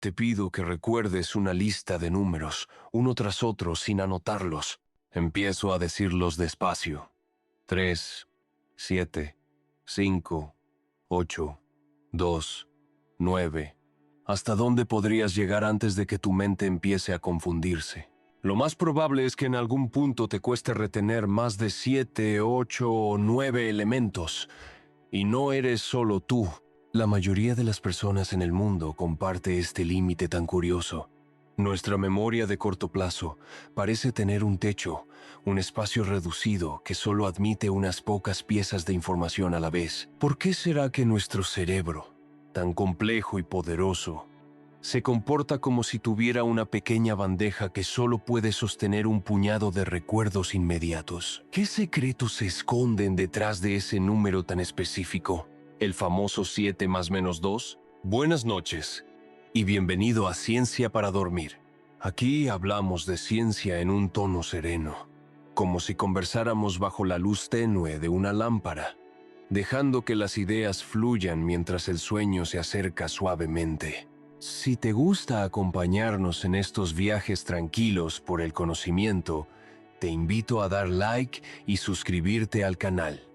Te pido que recuerdes una lista de números, uno tras otro, sin anotarlos. Empiezo a decirlos despacio. 3, 7, 5, 8, 2, 9. ¿Hasta dónde podrías llegar antes de que tu mente empiece a confundirse? Lo más probable es que en algún punto te cueste retener más de 7, 8 o 9 elementos. Y no eres solo tú. La mayoría de las personas en el mundo comparte este límite tan curioso. Nuestra memoria de corto plazo parece tener un techo, un espacio reducido que solo admite unas pocas piezas de información a la vez. ¿Por qué será que nuestro cerebro, tan complejo y poderoso, se comporta como si tuviera una pequeña bandeja que solo puede sostener un puñado de recuerdos inmediatos? ¿Qué secretos se esconden detrás de ese número tan específico? ¿El famoso 7 más menos 2? Buenas noches y bienvenido a Ciencia para Dormir. Aquí hablamos de ciencia en un tono sereno, como si conversáramos bajo la luz tenue de una lámpara, dejando que las ideas fluyan mientras el sueño se acerca suavemente. Si te gusta acompañarnos en estos viajes tranquilos por el conocimiento, te invito a dar like y suscribirte al canal.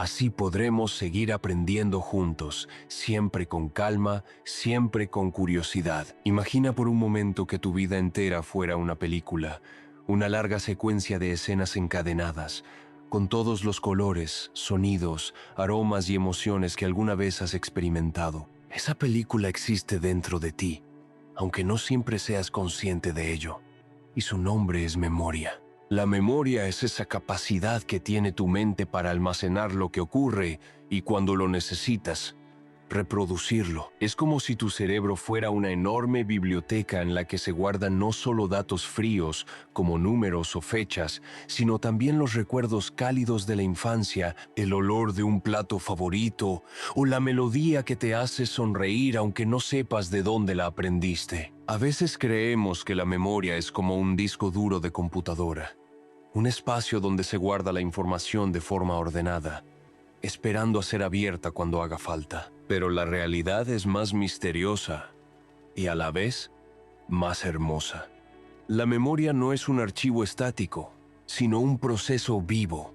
Así podremos seguir aprendiendo juntos, siempre con calma, siempre con curiosidad. Imagina por un momento que tu vida entera fuera una película, una larga secuencia de escenas encadenadas, con todos los colores, sonidos, aromas y emociones que alguna vez has experimentado. Esa película existe dentro de ti, aunque no siempre seas consciente de ello, y su nombre es memoria. La memoria es esa capacidad que tiene tu mente para almacenar lo que ocurre y, cuando lo necesitas, reproducirlo. Es como si tu cerebro fuera una enorme biblioteca en la que se guardan no solo datos fríos, como números o fechas, sino también los recuerdos cálidos de la infancia, el olor de un plato favorito o la melodía que te hace sonreír aunque no sepas de dónde la aprendiste. A veces creemos que la memoria es como un disco duro de computadora, un espacio donde se guarda la información de forma ordenada, esperando a ser abierta cuando haga falta. Pero la realidad es más misteriosa y a la vez más hermosa. La memoria no es un archivo estático, sino un proceso vivo.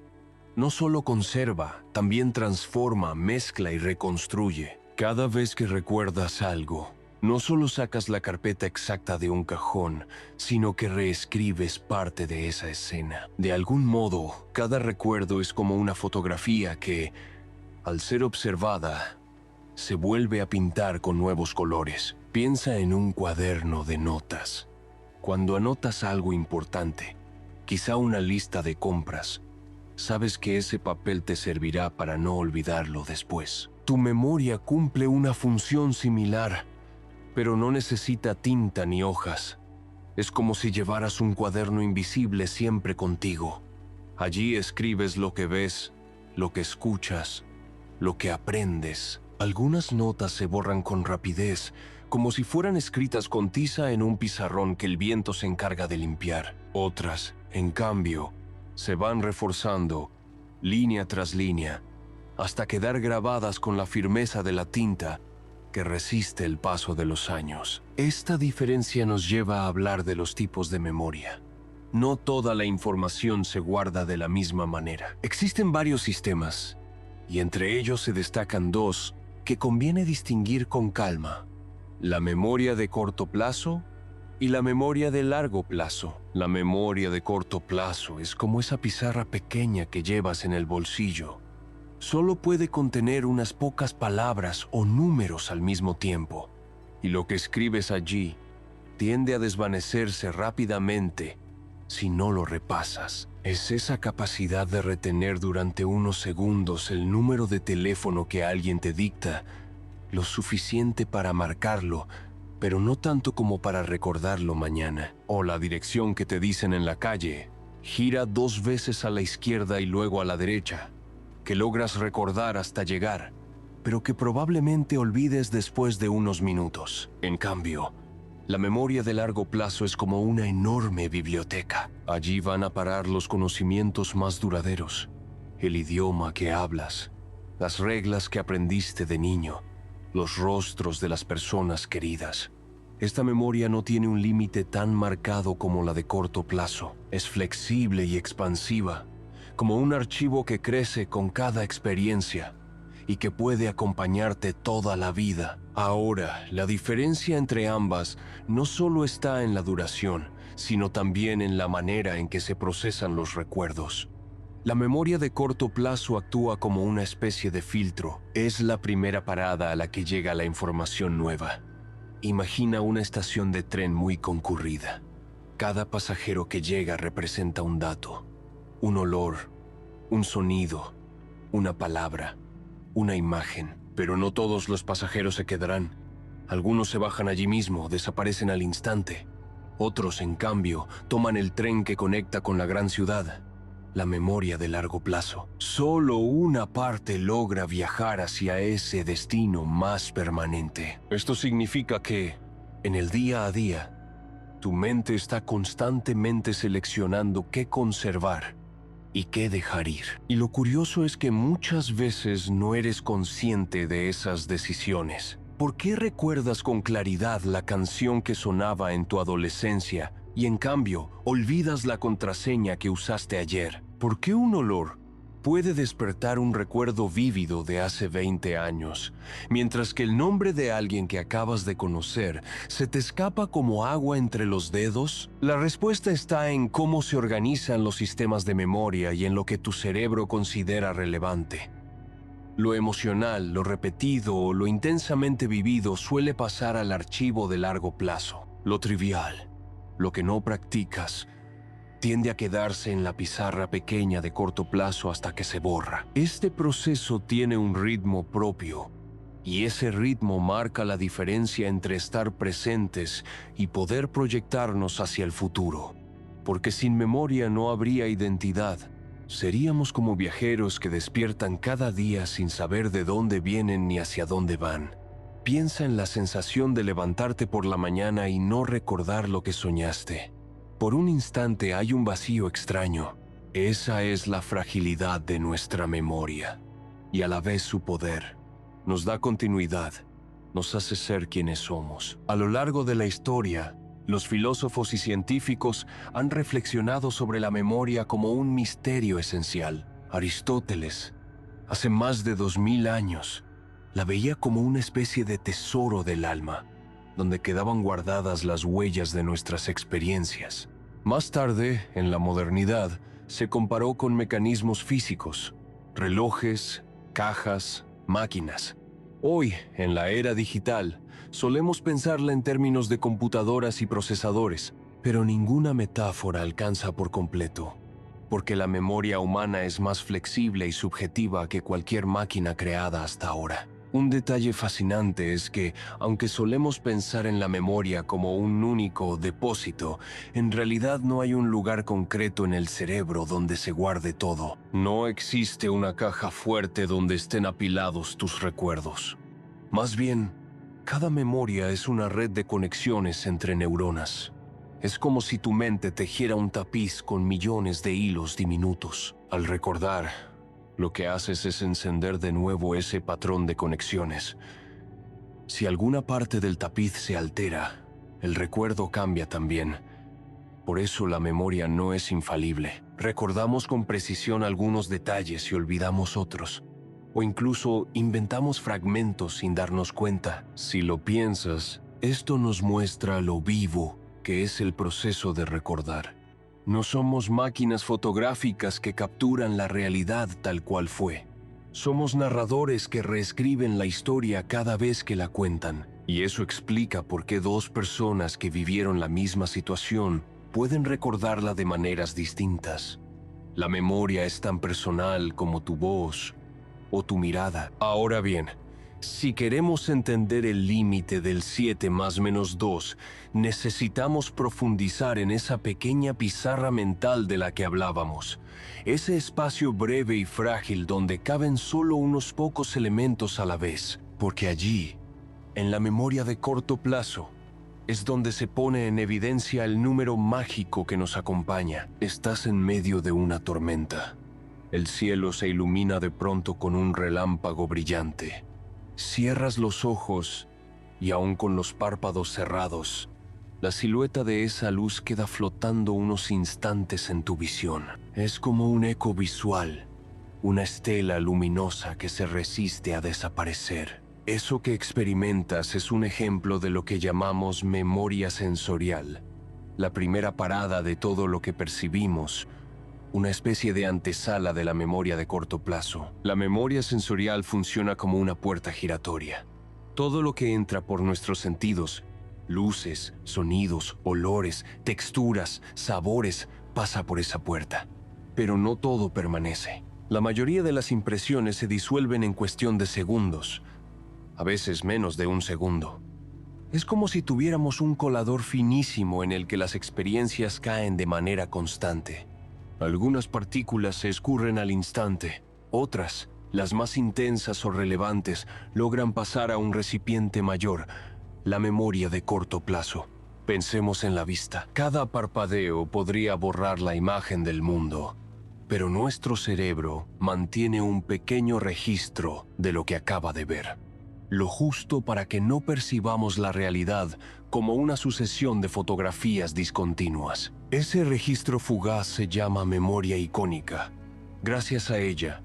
No solo conserva, también transforma, mezcla y reconstruye. Cada vez que recuerdas algo, no solo sacas la carpeta exacta de un cajón, sino que reescribes parte de esa escena. De algún modo, cada recuerdo es como una fotografía que, al ser observada, se vuelve a pintar con nuevos colores. Piensa en un cuaderno de notas. Cuando anotas algo importante, quizá una lista de compras, sabes que ese papel te servirá para no olvidarlo después. Tu memoria cumple una función similar, pero no necesita tinta ni hojas. Es como si llevaras un cuaderno invisible siempre contigo. Allí escribes lo que ves, lo que escuchas, lo que aprendes. Algunas notas se borran con rapidez, como si fueran escritas con tiza en un pizarrón que el viento se encarga de limpiar. Otras, en cambio, se van reforzando, línea tras línea, hasta quedar grabadas con la firmeza de la tinta que resiste el paso de los años. Esta diferencia nos lleva a hablar de los tipos de memoria. No toda la información se guarda de la misma manera. Existen varios sistemas, y entre ellos se destacan dos que conviene distinguir con calma: la memoria de corto plazo y la memoria de largo plazo. La memoria de corto plazo es como esa pizarra pequeña que llevas en el bolsillo. Solo puede contener unas pocas palabras o números al mismo tiempo, y lo que escribes allí tiende a desvanecerse rápidamente si no lo repasas. Es esa capacidad de retener durante unos segundos el número de teléfono que alguien te dicta, lo suficiente para marcarlo, pero no tanto como para recordarlo mañana. O la dirección que te dicen en la calle: gira 2 veces a la izquierda y luego a la derecha, que logras recordar hasta llegar, pero que probablemente olvides después de unos minutos. En cambio, la memoria de largo plazo es como una enorme biblioteca. Allí van a parar los conocimientos más duraderos, el idioma que hablas, las reglas que aprendiste de niño, los rostros de las personas queridas. Esta memoria no tiene un límite tan marcado como la de corto plazo. Es flexible y expansiva, como un archivo que crece con cada experiencia y que puede acompañarte toda la vida. Ahora, la diferencia entre ambas no solo está en la duración, sino también en la manera en que se procesan los recuerdos. La memoria de corto plazo actúa como una especie de filtro. Es la primera parada a la que llega la información nueva. Imagina una estación de tren muy concurrida. Cada pasajero que llega representa un dato, un olor, un sonido, una palabra, una imagen. Pero no todos los pasajeros se quedarán. Algunos se bajan allí mismo, desaparecen al instante. Otros, en cambio, toman el tren que conecta con la gran ciudad. La memoria de largo plazo. Solo una parte logra viajar hacia ese destino más permanente. Esto significa que, en el día a día, tu mente está constantemente seleccionando qué conservar y qué dejar ir. Y lo curioso es que muchas veces no eres consciente de esas decisiones. ¿Por qué recuerdas con claridad la canción que sonaba en tu adolescencia y en cambio olvidas la contraseña que usaste ayer? ¿Por qué un olor puede despertar un recuerdo vívido de hace 20 años, mientras que el nombre de alguien que acabas de conocer se te escapa como agua entre los dedos? La respuesta está en cómo se organizan los sistemas de memoria y en lo que tu cerebro considera relevante. Lo emocional, lo repetido o lo intensamente vivido suele pasar al archivo de largo plazo. Lo trivial, lo que no practicas, tiende a quedarse en la pizarra pequeña de corto plazo hasta que se borra. Este proceso tiene un ritmo propio, y ese ritmo marca la diferencia entre estar presentes y poder proyectarnos hacia el futuro. Porque sin memoria no habría identidad. Seríamos como viajeros que despiertan cada día sin saber de dónde vienen ni hacia dónde van. Piensa en la sensación de levantarte por la mañana y no recordar lo que soñaste. Por un instante hay un vacío extraño. Esa es la fragilidad de nuestra memoria, y a la vez su poder. Nos da continuidad, nos hace ser quienes somos. A lo largo de la historia, los filósofos y científicos han reflexionado sobre la memoria como un misterio esencial. Aristóteles, hace más de 2000 años, la veía como una especie de tesoro del alma, donde quedaban guardadas las huellas de nuestras experiencias. Más tarde, en la modernidad, se comparó con mecanismos físicos, relojes, cajas, máquinas. Hoy, en la era digital, solemos pensarla en términos de computadoras y procesadores, pero ninguna metáfora alcanza por completo, porque la memoria humana es más flexible y subjetiva que cualquier máquina creada hasta ahora. Un detalle fascinante es que, aunque solemos pensar en la memoria como un único depósito, en realidad no hay un lugar concreto en el cerebro donde se guarde todo. No existe una caja fuerte donde estén apilados tus recuerdos. Más bien, cada memoria es una red de conexiones entre neuronas. Es como si tu mente tejiera un tapiz con millones de hilos diminutos. Al recordar, lo que haces es encender de nuevo ese patrón de conexiones. Si alguna parte del tapiz se altera, el recuerdo cambia también. Por eso la memoria no es infalible. Recordamos con precisión algunos detalles y olvidamos otros. O incluso inventamos fragmentos sin darnos cuenta. Si lo piensas, esto nos muestra lo vivo que es el proceso de recordar. No somos máquinas fotográficas que capturan la realidad tal cual fue. Somos narradores que reescriben la historia cada vez que la cuentan. Y eso explica por qué dos personas que vivieron la misma situación pueden recordarla de maneras distintas. La memoria es tan personal como tu voz o tu mirada. Ahora bien, si queremos entender el límite del 7 más menos 2, necesitamos profundizar en esa pequeña pizarra mental de la que hablábamos. Ese espacio breve y frágil donde caben solo unos pocos elementos a la vez. Porque allí, en la memoria de corto plazo, es donde se pone en evidencia el número mágico que nos acompaña. Estás en medio de una tormenta. El cielo se ilumina de pronto con un relámpago brillante. Cierras los ojos y aún con los párpados cerrados, la silueta de esa luz queda flotando unos instantes en tu visión. Es como un eco visual, una estela luminosa que se resiste a desaparecer. Eso que experimentas es un ejemplo de lo que llamamos memoria sensorial, la primera parada de todo lo que percibimos, una especie de antesala de la memoria de corto plazo. La memoria sensorial funciona como una puerta giratoria. Todo lo que entra por nuestros sentidos, luces, sonidos, olores, texturas, sabores, pasa por esa puerta. Pero no todo permanece. La mayoría de las impresiones se disuelven en cuestión de segundos, a veces menos de un segundo. Es como si tuviéramos un colador finísimo en el que las experiencias caen de manera constante. Algunas partículas se escurren al instante, otras, las más intensas o relevantes, logran pasar a un recipiente mayor, la memoria de corto plazo. Pensemos en la vista. Cada parpadeo podría borrar la imagen del mundo, pero nuestro cerebro mantiene un pequeño registro de lo que acaba de ver. Lo justo para que no percibamos la realidad como una sucesión de fotografías discontinuas. Ese registro fugaz se llama memoria icónica. Gracias a ella,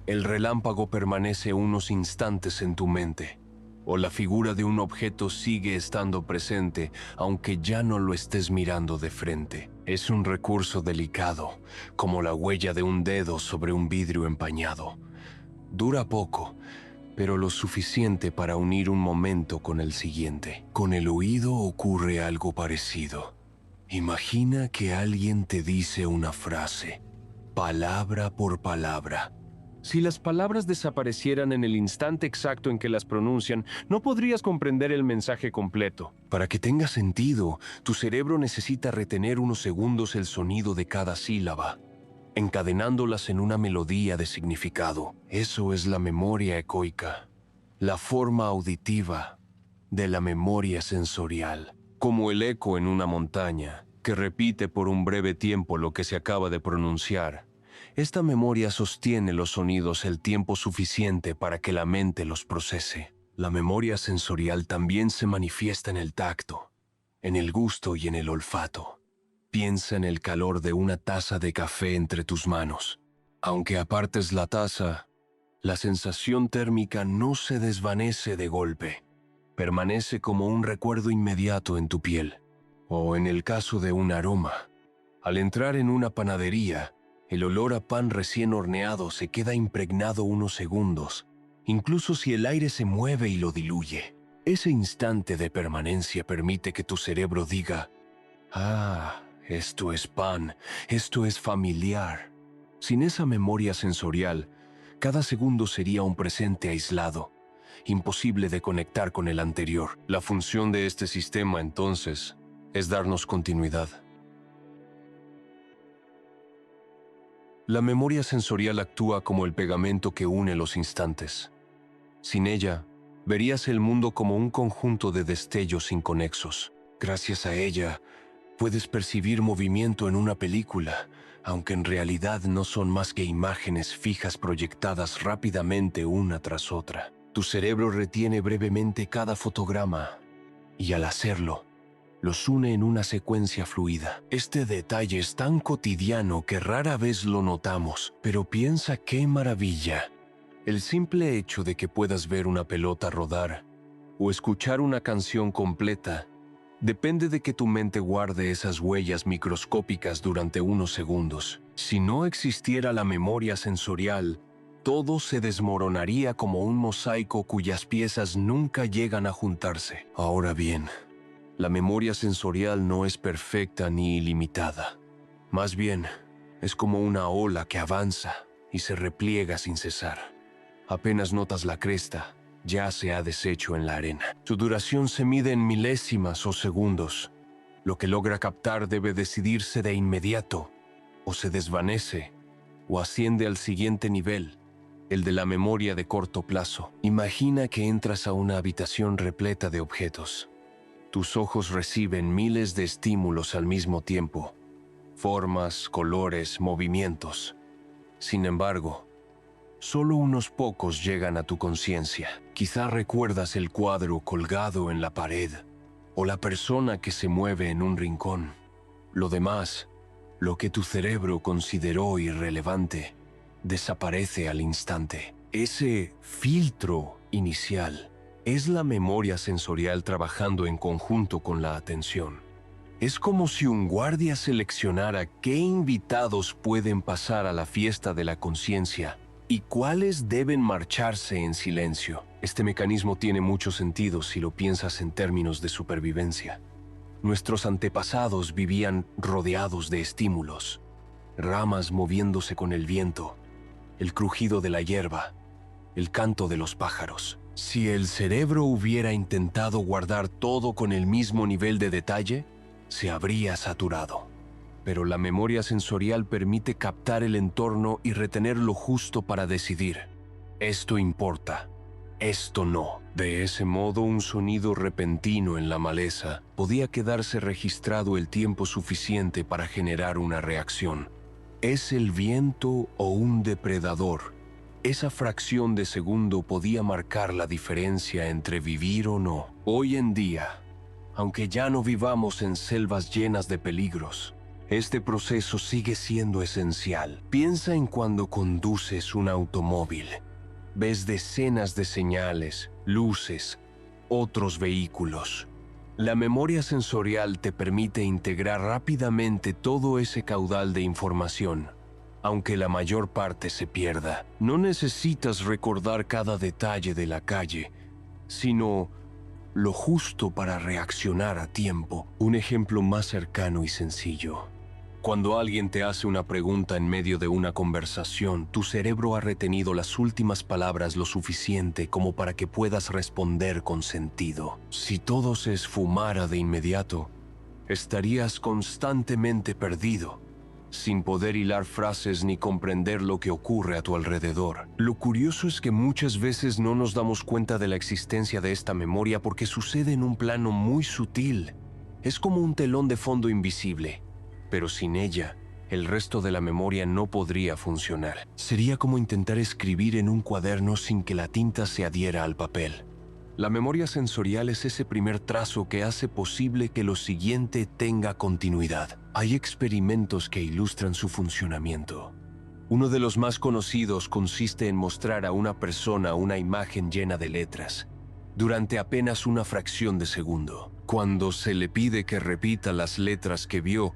el relámpago permanece unos instantes en tu mente, o la figura de un objeto sigue estando presente aunque ya no lo estés mirando de frente. Es un recurso delicado, como la huella de un dedo sobre un vidrio empañado. Dura poco, pero lo suficiente para unir un momento con el siguiente. Con el oído ocurre algo parecido. Imagina que alguien te dice una frase, palabra por palabra. Si las palabras desaparecieran en el instante exacto en que las pronuncian, no podrías comprender el mensaje completo. Para que tenga sentido, tu cerebro necesita retener unos segundos el sonido de cada sílaba, encadenándolas en una melodía de significado. Eso es la memoria ecoica, la forma auditiva de la memoria sensorial, como el eco en una montaña, que repite por un breve tiempo lo que se acaba de pronunciar. Esta memoria sostiene los sonidos el tiempo suficiente para que la mente los procese. La memoria sensorial también se manifiesta en el tacto, en el gusto y en el olfato. Piensa en el calor de una taza de café entre tus manos. Aunque apartes la taza, la sensación térmica no se desvanece de golpe. Permanece como un recuerdo inmediato en tu piel. O en el caso de un aroma, al entrar en una panadería, el olor a pan recién horneado se queda impregnado unos segundos, incluso si el aire se mueve y lo diluye. Ese instante de permanencia permite que tu cerebro diga, «Ah, esto es pan, esto es familiar». Sin esa memoria sensorial, cada segundo sería un presente aislado, imposible de conectar con el anterior. La función de este sistema, entonces, es darnos continuidad. La memoria sensorial actúa como el pegamento que une los instantes. Sin ella, verías el mundo como un conjunto de destellos inconexos. Gracias a ella, puedes percibir movimiento en una película, aunque en realidad no son más que imágenes fijas proyectadas rápidamente una tras otra. Tu cerebro retiene brevemente cada fotograma y al hacerlo, los une en una secuencia fluida. Este detalle es tan cotidiano que rara vez lo notamos, pero piensa qué maravilla. El simple hecho de que puedas ver una pelota rodar o escuchar una canción completa depende de que tu mente guarde esas huellas microscópicas durante unos segundos. Si no existiera la memoria sensorial, todo se desmoronaría como un mosaico cuyas piezas nunca llegan a juntarse. Ahora bien, la memoria sensorial no es perfecta ni ilimitada. Más bien, es como una ola que avanza y se repliega sin cesar. Apenas notas la cresta, ya se ha deshecho en la arena. Su duración se mide en milésimas o segundos. Lo que logra captar debe decidirse de inmediato, o se desvanece, o asciende al siguiente nivel, el de la memoria de corto plazo. Imagina que entras a una habitación repleta de objetos. Tus ojos reciben miles de estímulos al mismo tiempo, formas, colores, movimientos. Sin embargo, Solo unos pocos llegan a tu conciencia. Quizá recuerdas el cuadro colgado en la pared o la persona que se mueve en un rincón. Lo demás, lo que tu cerebro consideró irrelevante, desaparece al instante. Ese filtro inicial es la memoria sensorial trabajando en conjunto con la atención. Es como si un guardia seleccionara qué invitados pueden pasar a la fiesta de la conciencia y cuáles deben marcharse en silencio. Este mecanismo tiene mucho sentido si lo piensas en términos de supervivencia. Nuestros antepasados vivían rodeados de estímulos, ramas moviéndose con el viento, el crujido de la hierba, el canto de los pájaros. Si el cerebro hubiera intentado guardar todo con el mismo nivel de detalle, se habría saturado. Pero la memoria sensorial permite captar el entorno y retener lo justo para decidir. Esto importa, esto no. De ese modo, un sonido repentino en la maleza podía quedarse registrado el tiempo suficiente para generar una reacción. ¿Es el viento o un depredador? Esa fracción de segundo podía marcar la diferencia entre vivir o no. Hoy en día, aunque ya no vivamos en selvas llenas de peligros, este proceso sigue siendo esencial. Piensa en cuando conduces un automóvil. Ves decenas de señales, luces, otros vehículos. La memoria sensorial te permite integrar rápidamente todo ese caudal de información, aunque la mayor parte se pierda. No necesitas recordar cada detalle de la calle, sino lo justo para reaccionar a tiempo. Un ejemplo más cercano y sencillo. Cuando alguien te hace una pregunta en medio de una conversación, tu cerebro ha retenido las últimas palabras lo suficiente como para que puedas responder con sentido. Si todo se esfumara de inmediato, estarías constantemente perdido, sin poder hilar frases ni comprender lo que ocurre a tu alrededor. Lo curioso es que muchas veces no nos damos cuenta de la existencia de esta memoria porque sucede en un plano muy sutil. Es como un telón de fondo invisible, pero sin ella, el resto de la memoria no podría funcionar. Sería como intentar escribir en un cuaderno sin que la tinta se adhiera al papel. La memoria sensorial es ese primer trazo que hace posible que lo siguiente tenga continuidad. Hay experimentos que ilustran su funcionamiento. Uno de los más conocidos consiste en mostrar a una persona una imagen llena de letras durante apenas una fracción de segundo. Cuando se le pide que repita las letras que vio,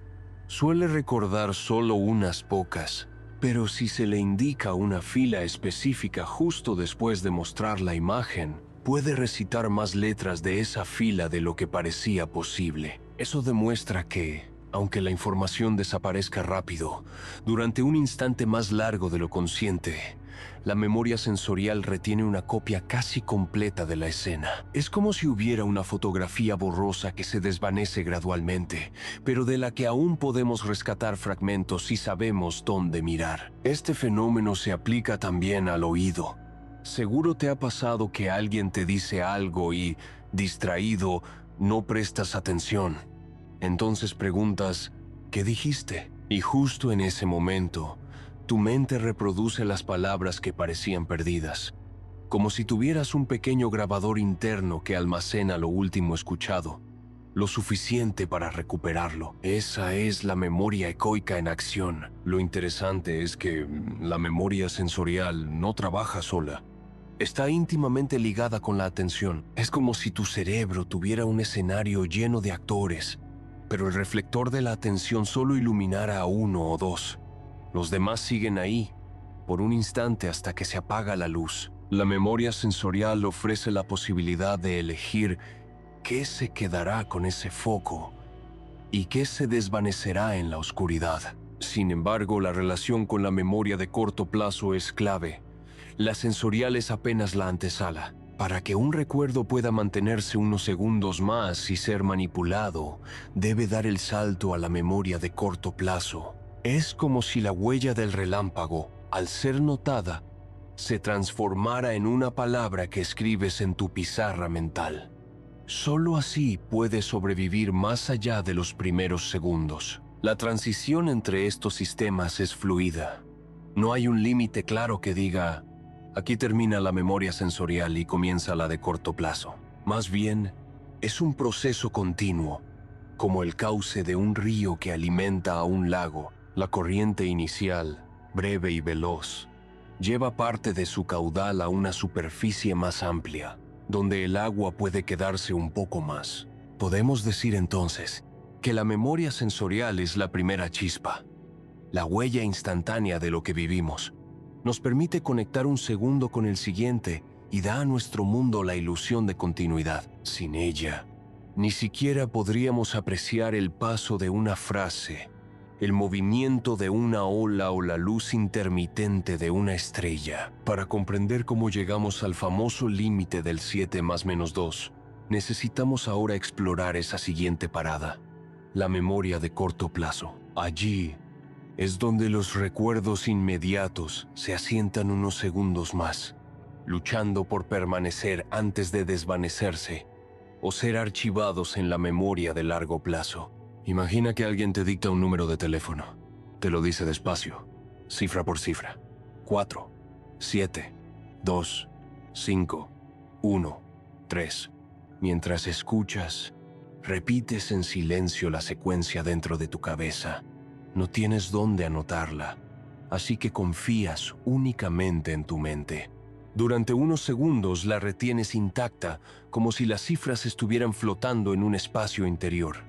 suele recordar solo unas pocas, pero si se le indica una fila específica justo después de mostrar la imagen, puede recitar más letras de esa fila de lo que parecía posible. Eso demuestra que, aunque la información desaparezca rápido, durante un instante más largo de lo consciente, la memoria sensorial retiene una copia casi completa de la escena. Es como si hubiera una fotografía borrosa que se desvanece gradualmente, pero de la que aún podemos rescatar fragmentos si sabemos dónde mirar. Este fenómeno se aplica también al oído. Seguro te ha pasado que alguien te dice algo y, distraído, no prestas atención. Entonces preguntas, ¿qué dijiste? Y justo en ese momento, tu mente reproduce las palabras que parecían perdidas, como si tuvieras un pequeño grabador interno que almacena lo último escuchado, lo suficiente para recuperarlo. Esa es la memoria ecoica en acción. Lo interesante es que la memoria sensorial no trabaja sola. Está íntimamente ligada con la atención. Es como si tu cerebro tuviera un escenario lleno de actores, pero el reflector de la atención solo iluminara a uno o dos. Los demás siguen ahí, por un instante hasta que se apaga la luz. La memoria sensorial ofrece la posibilidad de elegir qué se quedará con ese foco y qué se desvanecerá en la oscuridad. Sin embargo, la relación con la memoria de corto plazo es clave. La sensorial es apenas la antesala. Para que un recuerdo pueda mantenerse unos segundos más y ser manipulado, debe dar el salto a la memoria de corto plazo. Es como si la huella del relámpago, al ser notada, se transformara en una palabra que escribes en tu pizarra mental. Solo así puedes sobrevivir más allá de los primeros segundos. La transición entre estos sistemas es fluida. No hay un límite claro que diga, Aquí termina la memoria sensorial y comienza la de corto plazo. Más bien, es un proceso continuo, como el cauce de un río que alimenta a un lago. La corriente inicial, breve y veloz, lleva parte de su caudal a una superficie más amplia, donde el agua puede quedarse un poco más. Podemos decir entonces que la memoria sensorial es la primera chispa, la huella instantánea de lo que vivimos. Nos permite conectar un segundo con el siguiente y da a nuestro mundo la ilusión de continuidad. Sin ella, ni siquiera podríamos apreciar el paso de una frase, el movimiento de una ola o la luz intermitente de una estrella. Para comprender cómo llegamos al famoso límite del 7 más menos 2, necesitamos ahora explorar esa siguiente parada, la memoria de corto plazo. Allí es donde los recuerdos inmediatos se asientan unos segundos más, luchando por permanecer antes de desvanecerse o ser archivados en la memoria de largo plazo. Imagina que alguien te dicta un número de teléfono. Te lo dice despacio, cifra por cifra. 4, 7, 2, 5, 1, 3. Mientras escuchas, repites en silencio la secuencia dentro de tu cabeza. No tienes dónde anotarla, así que confías únicamente en tu mente. Durante unos segundos la retienes intacta, como si las cifras estuvieran flotando en un espacio interior.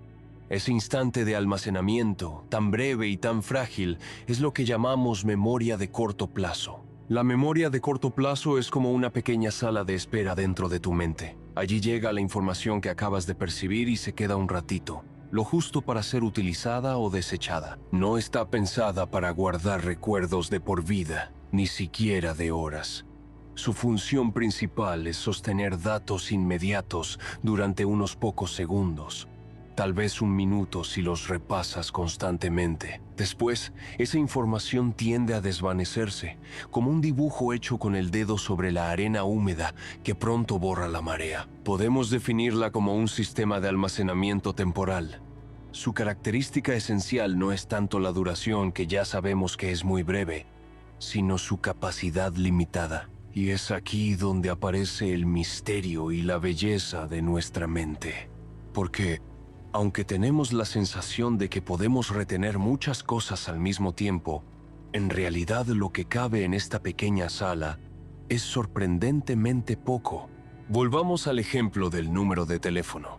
Ese instante de almacenamiento, tan breve y tan frágil, es lo que llamamos memoria de corto plazo. La memoria de corto plazo es como una pequeña sala de espera dentro de tu mente. Allí llega la información que acabas de percibir y se queda un ratito, lo justo para ser utilizada o desechada. No está pensada para guardar recuerdos de por vida, ni siquiera de horas. Su función principal es sostener datos inmediatos durante unos pocos segundos, tal vez un minuto si los repasas constantemente. Después, esa información tiende a desvanecerse, como un dibujo hecho con el dedo sobre la arena húmeda que pronto borra la marea. Podemos definirla como un sistema de almacenamiento temporal. Su característica esencial no es tanto la duración, que ya sabemos que es muy breve, sino su capacidad limitada. Y es aquí donde aparece el misterio y la belleza de nuestra mente. Porque, aunque tenemos la sensación de que podemos retener muchas cosas al mismo tiempo, en realidad lo que cabe en esta pequeña sala es sorprendentemente poco. Volvamos al ejemplo del número de teléfono.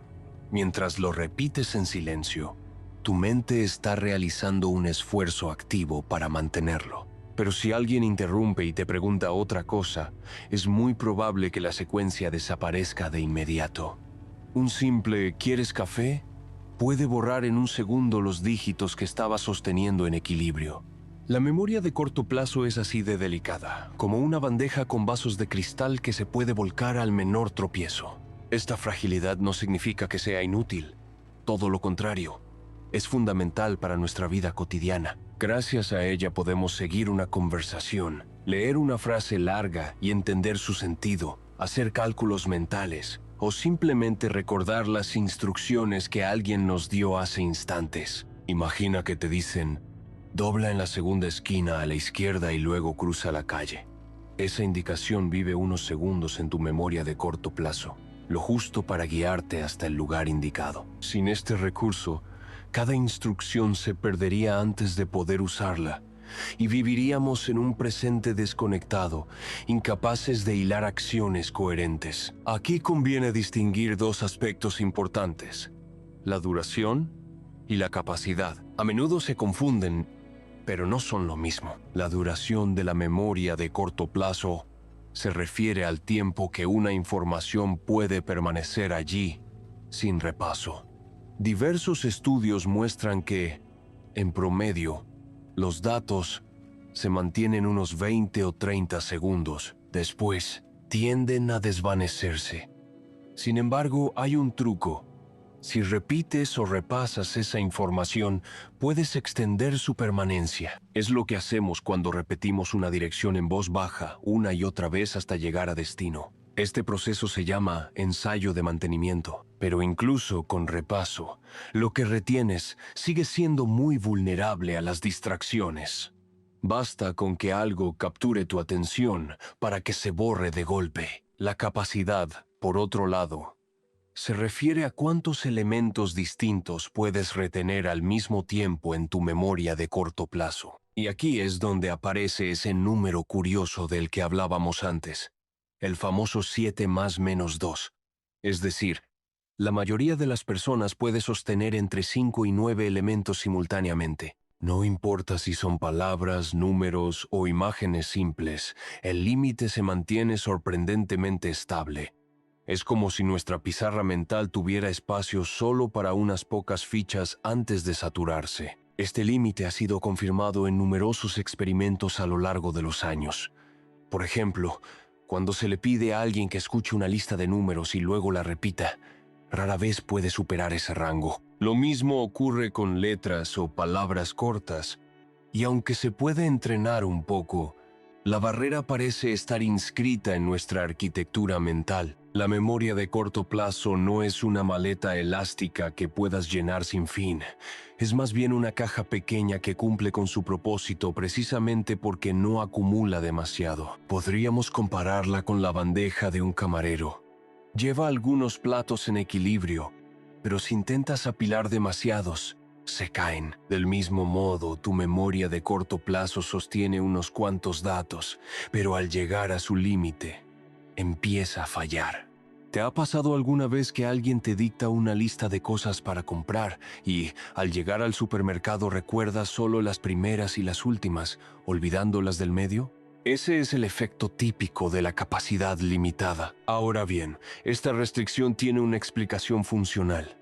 Mientras lo repites en silencio, tu mente está realizando un esfuerzo activo para mantenerlo. Pero si alguien interrumpe y te pregunta otra cosa, es muy probable que la secuencia desaparezca de inmediato. Un simple ¿quieres café? Puede borrar en un segundo los dígitos que estaba sosteniendo en equilibrio. La memoria de corto plazo es así de delicada, como una bandeja con vasos de cristal que se puede volcar al menor tropiezo. Esta fragilidad no significa que sea inútil, todo lo contrario, es fundamental para nuestra vida cotidiana. Gracias a ella podemos seguir una conversación, leer una frase larga y entender su sentido, hacer cálculos mentales o simplemente recordar las instrucciones que alguien nos dio hace instantes. Imagina que te dicen, dobla en la segunda esquina a la izquierda y luego cruza la calle. Esa indicación vive unos segundos en tu memoria de corto plazo, lo justo para guiarte hasta el lugar indicado. Sin este recurso, cada instrucción se perdería antes de poder usarla, y viviríamos en un presente desconectado, incapaces de hilar acciones coherentes. Aquí conviene distinguir dos aspectos importantes: la duración y la capacidad. A menudo se confunden, pero no son lo mismo. La duración de la memoria de corto plazo se refiere al tiempo que una información puede permanecer allí, sin repaso. Diversos estudios muestran que, en promedio, los datos se mantienen unos 20 o 30 segundos. Después, tienden a desvanecerse. Sin embargo, hay un truco. Si repites o repasas esa información, puedes extender su permanencia. Es lo que hacemos cuando repetimos una dirección en voz baja una y otra vez hasta llegar a destino. Este proceso se llama ensayo de mantenimiento. Pero incluso con repaso, lo que retienes sigue siendo muy vulnerable a las distracciones. Basta con que algo capture tu atención para que se borre de golpe. La capacidad, por otro lado, se refiere a cuántos elementos distintos puedes retener al mismo tiempo en tu memoria de corto plazo. Y aquí es donde aparece ese número curioso del que hablábamos antes, el famoso 7 más menos 2. Es decir, la mayoría de las personas puede sostener entre 5 y 9 elementos simultáneamente. No importa si son palabras, números o imágenes simples, el límite se mantiene sorprendentemente estable. Es como si nuestra pizarra mental tuviera espacio solo para unas pocas fichas antes de saturarse. Este límite ha sido confirmado en numerosos experimentos a lo largo de los años. Por ejemplo, cuando se le pide a alguien que escuche una lista de números y luego la repita, rara vez puede superar ese rango. Lo mismo ocurre con letras o palabras cortas, y aunque se puede entrenar un poco, la barrera parece estar inscrita en nuestra arquitectura mental. La memoria de corto plazo no es una maleta elástica que puedas llenar sin fin. Es más bien una caja pequeña que cumple con su propósito precisamente porque no acumula demasiado. Podríamos compararla con la bandeja de un camarero. Lleva algunos platos en equilibrio, pero si intentas apilar demasiados, se caen. Del mismo modo, tu memoria de corto plazo sostiene unos cuantos datos, pero al llegar a su límite, empieza a fallar. ¿Te ha pasado alguna vez que alguien te dicta una lista de cosas para comprar y, al llegar al supermercado, recuerdas solo las primeras y las últimas, olvidando las del medio? Ese es el efecto típico de la capacidad limitada. Ahora bien, esta restricción tiene una explicación funcional.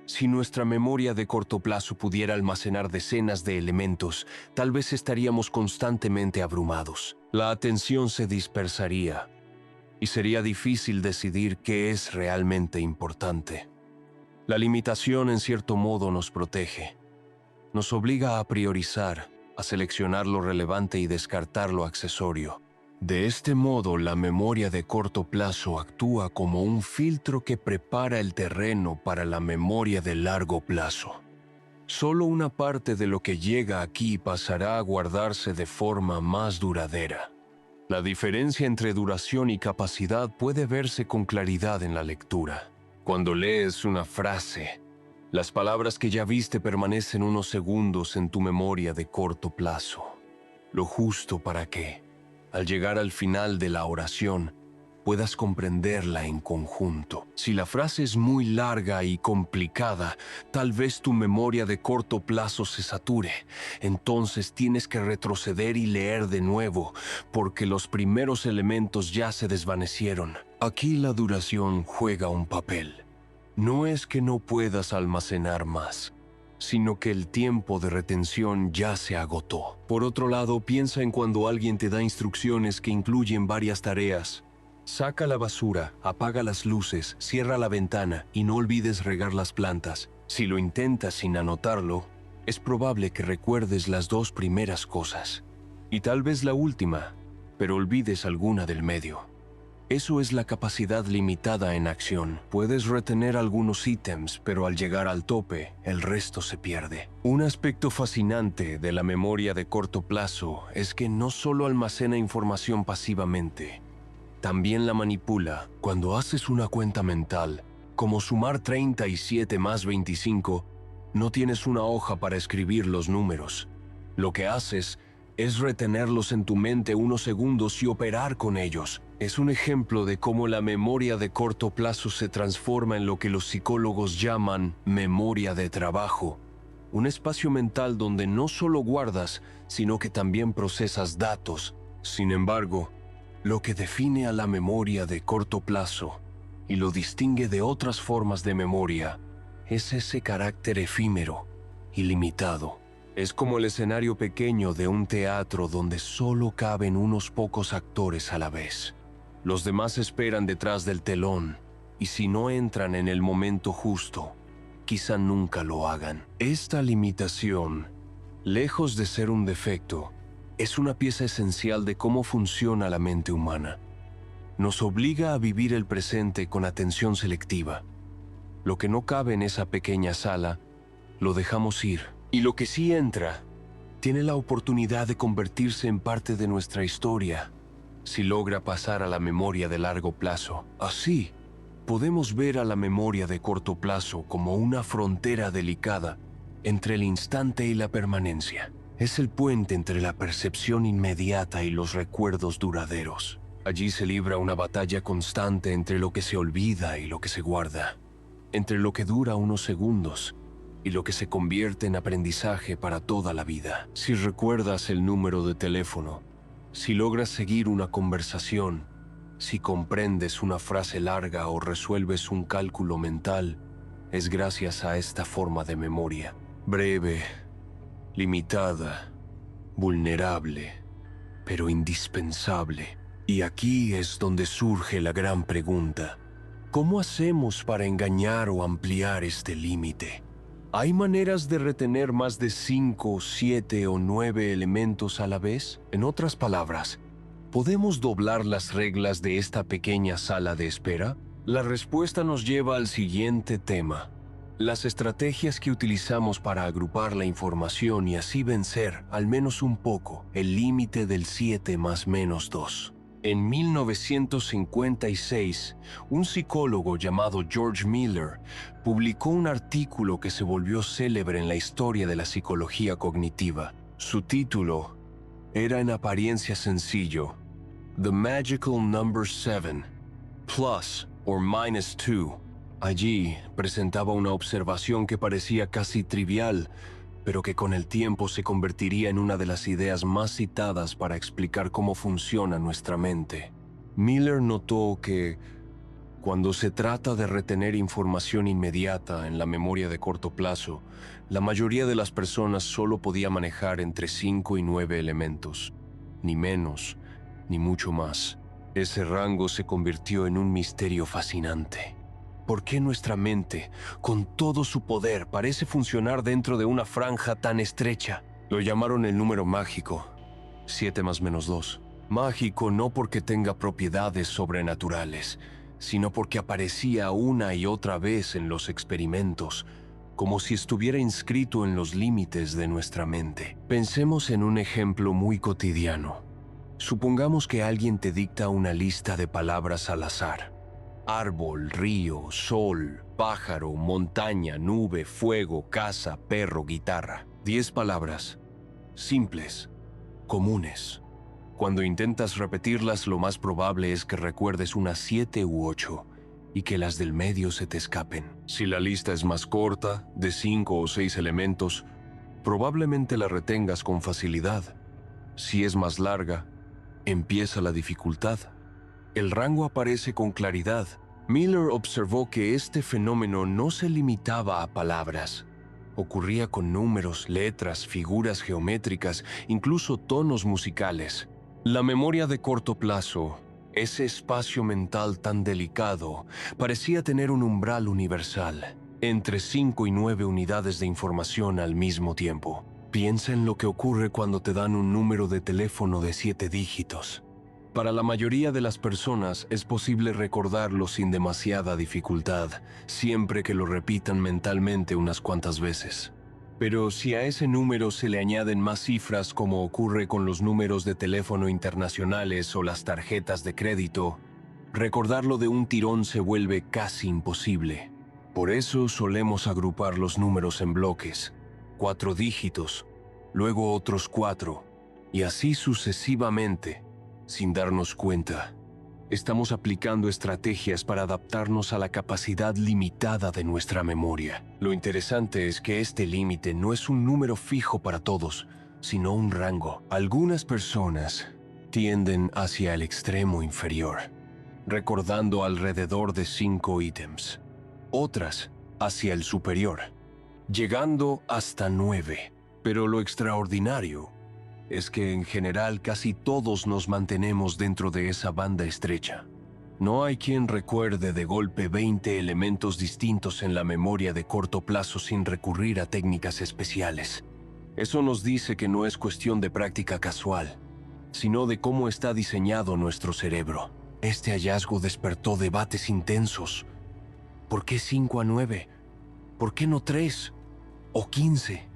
Si nuestra memoria de corto plazo pudiera almacenar decenas de elementos, tal vez estaríamos constantemente abrumados. La atención se dispersaría y sería difícil decidir qué es realmente importante. La limitación, en cierto modo, nos protege. Nos obliga a priorizar, a seleccionar lo relevante y descartar lo accesorio. De este modo, la memoria de corto plazo actúa como un filtro que prepara el terreno para la memoria de largo plazo. Solo una parte de lo que llega aquí pasará a guardarse de forma más duradera. La diferencia entre duración y capacidad puede verse con claridad en la lectura. Cuando lees una frase, las palabras que ya viste permanecen unos segundos en tu memoria de corto plazo. Lo justo para que, al llegar al final de la oración, puedas comprenderla en conjunto. Si la frase es muy larga y complicada, tal vez tu memoria de corto plazo se sature. Entonces tienes que retroceder y leer de nuevo, porque los primeros elementos ya se desvanecieron. Aquí la duración juega un papel. No es que no puedas almacenar más, sino que el tiempo de retención ya se agotó. Por otro lado, piensa en cuando alguien te da instrucciones que incluyen varias tareas. Saca la basura, apaga las luces, cierra la ventana y no olvides regar las plantas. Si lo intentas sin anotarlo, es probable que recuerdes las dos primeras cosas, y tal vez la última, pero olvides alguna del medio. Eso es la capacidad limitada en acción. Puedes retener algunos ítems, pero al llegar al tope, el resto se pierde. Un aspecto fascinante de la memoria de corto plazo es que no solo almacena información pasivamente, también la manipula. Cuando haces una cuenta mental, como sumar 37 más 25, no tienes una hoja para escribir los números. Lo que haces es retenerlos en tu mente unos segundos y operar con ellos. Es un ejemplo de cómo la memoria de corto plazo se transforma en lo que los psicólogos llaman memoria de trabajo. Un espacio mental donde no solo guardas, sino que también procesas datos. Sin embargo, lo que define a la memoria de corto plazo y lo distingue de otras formas de memoria es ese carácter efímero y limitado. Es como el escenario pequeño de un teatro donde solo caben unos pocos actores a la vez. Los demás esperan detrás del telón, y si no entran en el momento justo, quizá nunca lo hagan. Esta limitación, lejos de ser un defecto, es una pieza esencial de cómo funciona la mente humana. Nos obliga a vivir el presente con atención selectiva. Lo que no cabe en esa pequeña sala, lo dejamos ir. Y lo que sí entra, tiene la oportunidad de convertirse en parte de nuestra historia si logra pasar a la memoria de largo plazo. Así, podemos ver a la memoria de corto plazo como una frontera delicada entre el instante y la permanencia. Es el puente entre la percepción inmediata y los recuerdos duraderos. Allí se libra una batalla constante entre lo que se olvida y lo que se guarda, entre lo que dura unos segundos y lo que se convierte en aprendizaje para toda la vida. Si recuerdas el número de teléfono, si logras seguir una conversación, si comprendes una frase larga o resuelves un cálculo mental, es gracias a esta forma de memoria. Breve, limitada, vulnerable, pero indispensable. Y aquí es donde surge la gran pregunta: ¿cómo hacemos para engañar o ampliar este límite? ¿Hay maneras de retener más de 5, 7 o 9 elementos a la vez? En otras palabras, ¿podemos doblar las reglas de esta pequeña sala de espera? La respuesta nos lleva al siguiente tema: las estrategias que utilizamos para agrupar la información y así vencer, al menos un poco, el límite del 7 más menos 2. En 1956, un psicólogo llamado George Miller publicó un artículo que se volvió célebre en la historia de la psicología cognitiva. Su título era en apariencia sencillo: The Magical Number 7, Plus or Minus 2. Allí presentaba una observación que parecía casi trivial, pero que con el tiempo se convertiría en una de las ideas más citadas para explicar cómo funciona nuestra mente. Miller notó que, cuando se trata de retener información inmediata en la memoria de corto plazo, la mayoría de las personas solo podía manejar entre 5 y 9 elementos, ni menos, ni mucho más. Ese rango se convirtió en un misterio fascinante. ¿Por qué nuestra mente, con todo su poder, parece funcionar dentro de una franja tan estrecha? Lo llamaron el número mágico, 7 más menos 2. Mágico no porque tenga propiedades sobrenaturales, sino porque aparecía una y otra vez en los experimentos, como si estuviera inscrito en los límites de nuestra mente. Pensemos en un ejemplo muy cotidiano. Supongamos que alguien te dicta una lista de palabras al azar: árbol, río, sol, pájaro, montaña, nube, fuego, casa, perro, guitarra. 10 palabras, simples, comunes. Cuando intentas repetirlas, lo más probable es que recuerdes unas 7 u 8 y que las del medio se te escapen. Si la lista es más corta, de 5 o 6 elementos, probablemente la retengas con facilidad. Si es más larga, empieza la dificultad. El rango aparece con claridad. Miller observó que este fenómeno no se limitaba a palabras. Ocurría con números, letras, figuras geométricas, incluso tonos musicales. La memoria de corto plazo, ese espacio mental tan delicado, parecía tener un umbral universal, entre 5 y 9 unidades de información al mismo tiempo. Piensa en lo que ocurre cuando te dan un número de teléfono de 7 dígitos. Para la mayoría de las personas es posible recordarlo sin demasiada dificultad, siempre que lo repitan mentalmente unas cuantas veces. Pero si a ese número se le añaden más cifras, como ocurre con los números de teléfono internacionales o las tarjetas de crédito, recordarlo de un tirón se vuelve casi imposible. Por eso solemos agrupar los números en bloques: 4 dígitos, luego otros 4, y así sucesivamente. Sin darnos cuenta, estamos aplicando estrategias para adaptarnos a la capacidad limitada de nuestra memoria. Lo interesante es que este límite no es un número fijo para todos, sino un rango. Algunas personas tienden hacia el extremo inferior, recordando alrededor de 5 ítems. Otras hacia el superior, llegando hasta 9. Pero lo extraordinario es que en general casi todos nos mantenemos dentro de esa banda estrecha. No hay quien recuerde de golpe 20 elementos distintos en la memoria de corto plazo sin recurrir a técnicas especiales. Eso nos dice que no es cuestión de práctica casual, sino de cómo está diseñado nuestro cerebro. Este hallazgo despertó debates intensos. ¿Por qué 5 a 9? ¿Por qué no 3 o 15?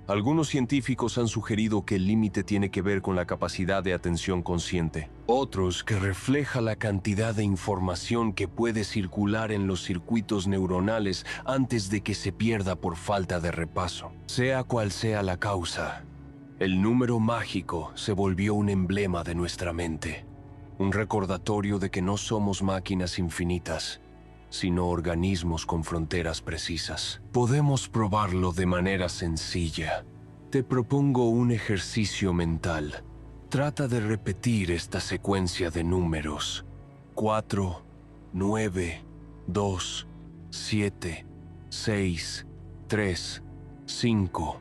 Algunos científicos han sugerido que el límite tiene que ver con la capacidad de atención consciente. Otros que refleja la cantidad de información que puede circular en los circuitos neuronales antes de que se pierda por falta de repaso. Sea cual sea la causa, el número mágico se volvió un emblema de nuestra mente. Un recordatorio de que no somos máquinas infinitas, sino organismos con fronteras precisas. Podemos probarlo de manera sencilla. Te propongo un ejercicio mental. Trata de repetir esta secuencia de números. 4, 9, 2, 7, 6, 3, 5,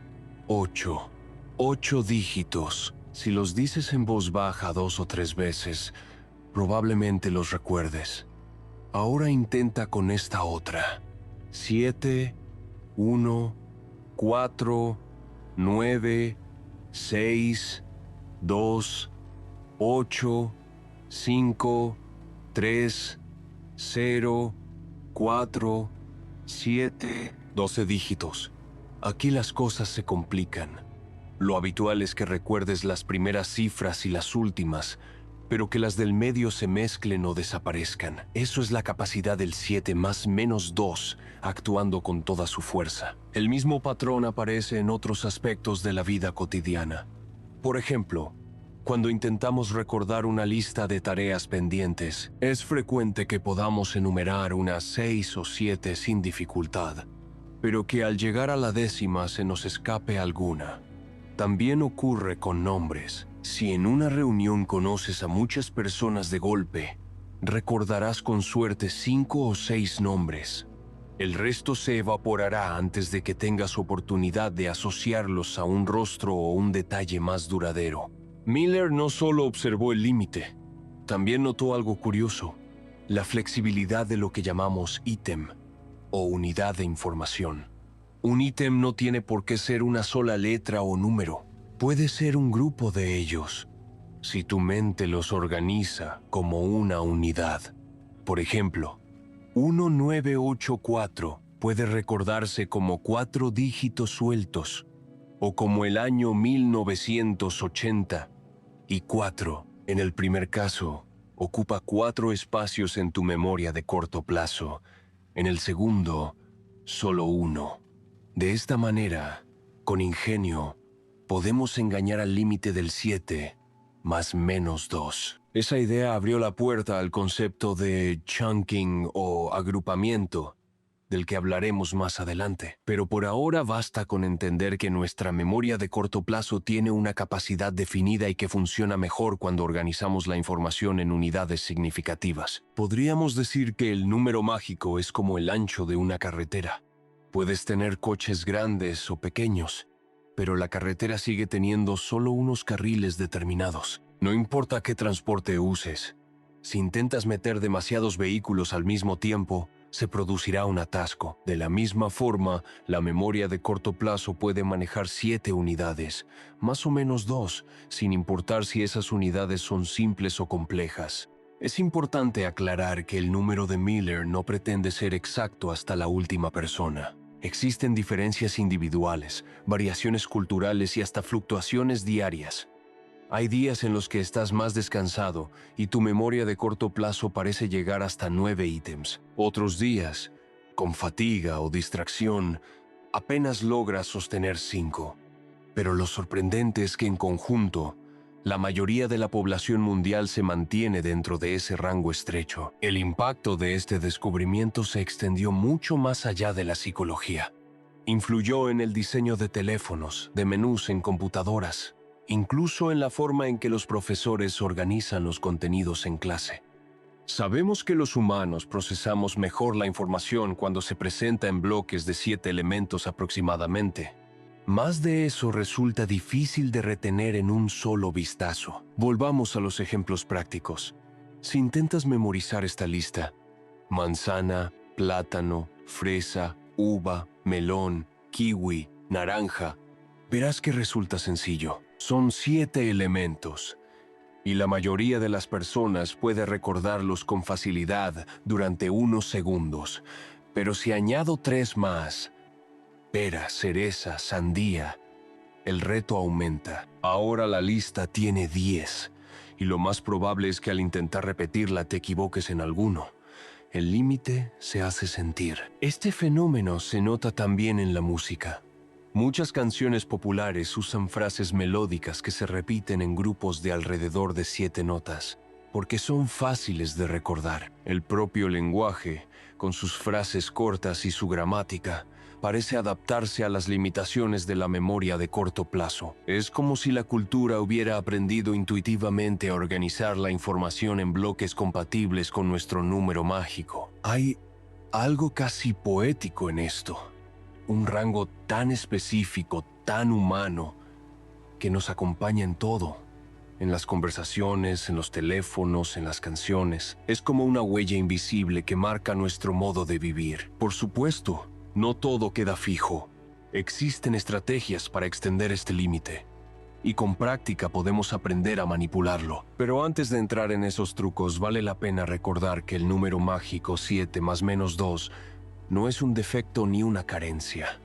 8. 8 dígitos. Si los dices en voz baja 2 o 3 veces, probablemente los recuerdes. Ahora intenta con esta otra. 7, 1, 4, 9, 6, 2, 8, 5, 3, 0, 4, 7. 12 dígitos. Aquí las cosas se complican. Lo habitual es que recuerdes las primeras cifras y las últimas, pero que las del medio se mezclen o desaparezcan. Eso es la capacidad del 7 más menos 2, actuando con toda su fuerza. El mismo patrón aparece en otros aspectos de la vida cotidiana. Por ejemplo, cuando intentamos recordar una lista de tareas pendientes, es frecuente que podamos enumerar unas 6 o 7 sin dificultad, pero que al llegar a la décima se nos escape alguna. También ocurre con nombres. Si en una reunión conoces a muchas personas de golpe, recordarás con suerte 5 o 6 nombres. El resto se evaporará antes de que tengas oportunidad de asociarlos a un rostro o un detalle más duradero. Miller no solo observó el límite, también notó algo curioso: la flexibilidad de lo que llamamos ítem o unidad de información. Un ítem no tiene por qué ser una sola letra o número. Puede ser un grupo de ellos, si tu mente los organiza como una unidad. Por ejemplo, 1984 puede recordarse como 4 dígitos sueltos, o como el año 1980, y 4, en el primer caso, ocupa 4 espacios en tu memoria de corto plazo. En el segundo, solo 1. De esta manera, con ingenio, podemos engañar al límite del 7 más menos 2. Esa idea abrió la puerta al concepto de chunking o agrupamiento, del que hablaremos más adelante. Pero por ahora basta con entender que nuestra memoria de corto plazo tiene una capacidad definida y que funciona mejor cuando organizamos la información en unidades significativas. Podríamos decir que el número mágico es como el ancho de una carretera. Puedes tener coches grandes o pequeños, pero la carretera sigue teniendo solo unos carriles determinados. No importa qué transporte uses, si intentas meter demasiados vehículos al mismo tiempo, se producirá un atasco. De la misma forma, la memoria de corto plazo puede manejar 7 unidades, más o menos 2, sin importar si esas unidades son simples o complejas. Es importante aclarar que el número de Miller no pretende ser exacto hasta la última persona. Existen diferencias individuales, variaciones culturales y hasta fluctuaciones diarias. Hay días en los que estás más descansado y tu memoria de corto plazo parece llegar hasta 9 ítems. Otros días, con fatiga o distracción, apenas logras sostener 5. Pero lo sorprendente es que en conjunto, la mayoría de la población mundial se mantiene dentro de ese rango estrecho. El impacto de este descubrimiento se extendió mucho más allá de la psicología. Influyó en el diseño de teléfonos, de menús en computadoras, incluso en la forma en que los profesores organizan los contenidos en clase. Sabemos que los humanos procesamos mejor la información cuando se presenta en bloques de 7 elementos aproximadamente. Más de eso resulta difícil de retener en un solo vistazo. Volvamos a los ejemplos prácticos. Si intentas memorizar esta lista: manzana, plátano, fresa, uva, melón, kiwi, naranja, verás que resulta sencillo. Son 7 elementos, y la mayoría de las personas puede recordarlos con facilidad durante unos segundos. Pero si añado 3 más: pera, cereza, sandía, el reto aumenta. Ahora la lista tiene 10, y lo más probable es que al intentar repetirla te equivoques en alguno. El límite se hace sentir. Este fenómeno se nota también en la música. Muchas canciones populares usan frases melódicas que se repiten en grupos de alrededor de 7 notas, porque son fáciles de recordar. El propio lenguaje, con sus frases cortas y su gramática, parece adaptarse a las limitaciones de la memoria de corto plazo. Es como si la cultura hubiera aprendido intuitivamente a organizar la información en bloques compatibles con nuestro número mágico. Hay algo casi poético en esto. Un rango tan específico, tan humano, que nos acompaña en todo. En las conversaciones, en los teléfonos, en las canciones. Es como una huella invisible que marca nuestro modo de vivir. Por supuesto, no todo queda fijo. Existen estrategias para extender este límite. Y con práctica podemos aprender a manipularlo. Pero antes de entrar en esos trucos, vale la pena recordar que el número mágico 7 más menos 2 no es un defecto ni una carencia.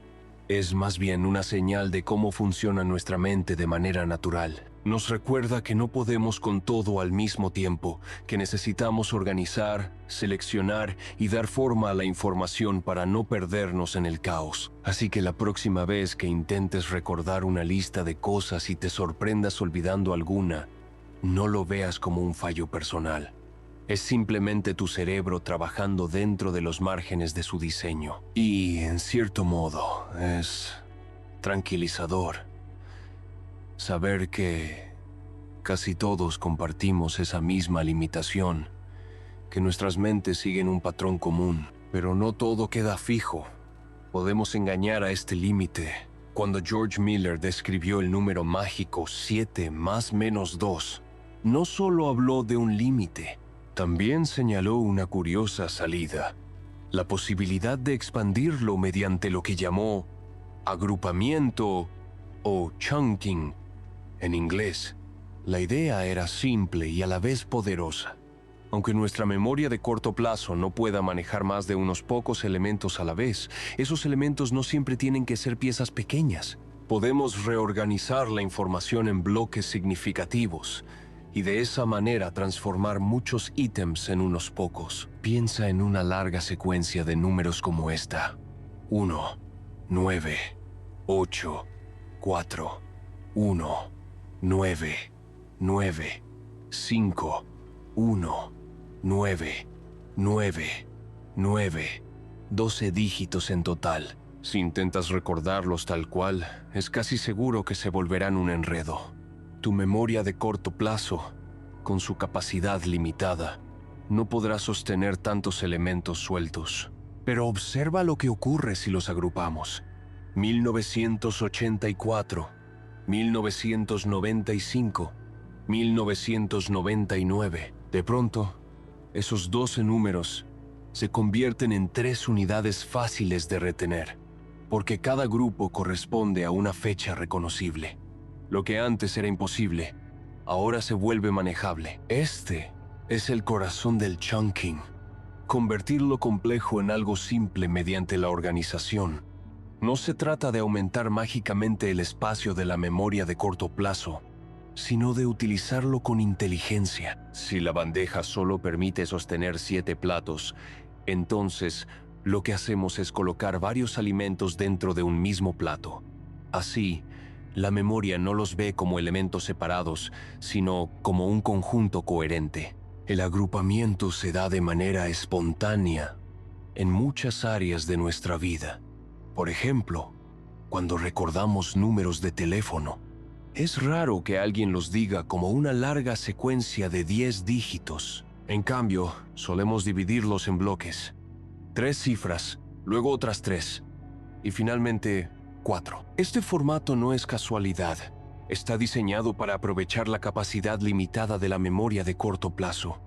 Es más bien una señal de cómo funciona nuestra mente de manera natural. Nos recuerda que no podemos con todo al mismo tiempo, que necesitamos organizar, seleccionar y dar forma a la información para no perdernos en el caos. Así que la próxima vez que intentes recordar una lista de cosas y te sorprendas olvidando alguna, no lo veas como un fallo personal. Es simplemente tu cerebro trabajando dentro de los márgenes de su diseño. Y, en cierto modo, es tranquilizador saber que casi todos compartimos esa misma limitación, que nuestras mentes siguen un patrón común, pero no todo queda fijo. Podemos engañar a este límite. Cuando George Miller describió el número mágico 7 más menos 2, no solo habló de un límite, también señaló una curiosa salida, la posibilidad de expandirlo mediante lo que llamó agrupamiento o chunking en inglés. La idea era simple y a la vez poderosa. Aunque nuestra memoria de corto plazo no pueda manejar más de unos pocos elementos a la vez, esos elementos no siempre tienen que ser piezas pequeñas. Podemos reorganizar la información en bloques significativos y de esa manera transformar muchos ítems en unos pocos. Piensa en una larga secuencia de números como esta: 1, 9, 8, 4, 1, 9, 9, 5, 1, 9, 9, 9, 12 dígitos en total. Si intentas recordarlos tal cual, es casi seguro que se volverán un enredo. Tu memoria de corto plazo, con su capacidad limitada, no podrá sostener tantos elementos sueltos. Pero observa lo que ocurre si los agrupamos. 1984, 1995, 1999. De pronto, esos 12 números se convierten en 3 unidades fáciles de retener, porque cada grupo corresponde a una fecha reconocible. Lo que antes era imposible, ahora se vuelve manejable. Este es el corazón del chunking. Convertir lo complejo en algo simple mediante la organización. No se trata de aumentar mágicamente el espacio de la memoria de corto plazo, sino de utilizarlo con inteligencia. Si la bandeja solo permite sostener 7 platos, entonces lo que hacemos es colocar varios alimentos dentro de un mismo plato. Así, la memoria no los ve como elementos separados, sino como un conjunto coherente. El agrupamiento se da de manera espontánea en muchas áreas de nuestra vida. Por ejemplo, cuando recordamos números de teléfono, es raro que alguien los diga como una larga secuencia de 10 dígitos. En cambio, solemos dividirlos en bloques. 3 cifras, luego otras 3, y finalmente 4. Este formato no es casualidad. Está diseñado para aprovechar la capacidad limitada de la memoria de corto plazo.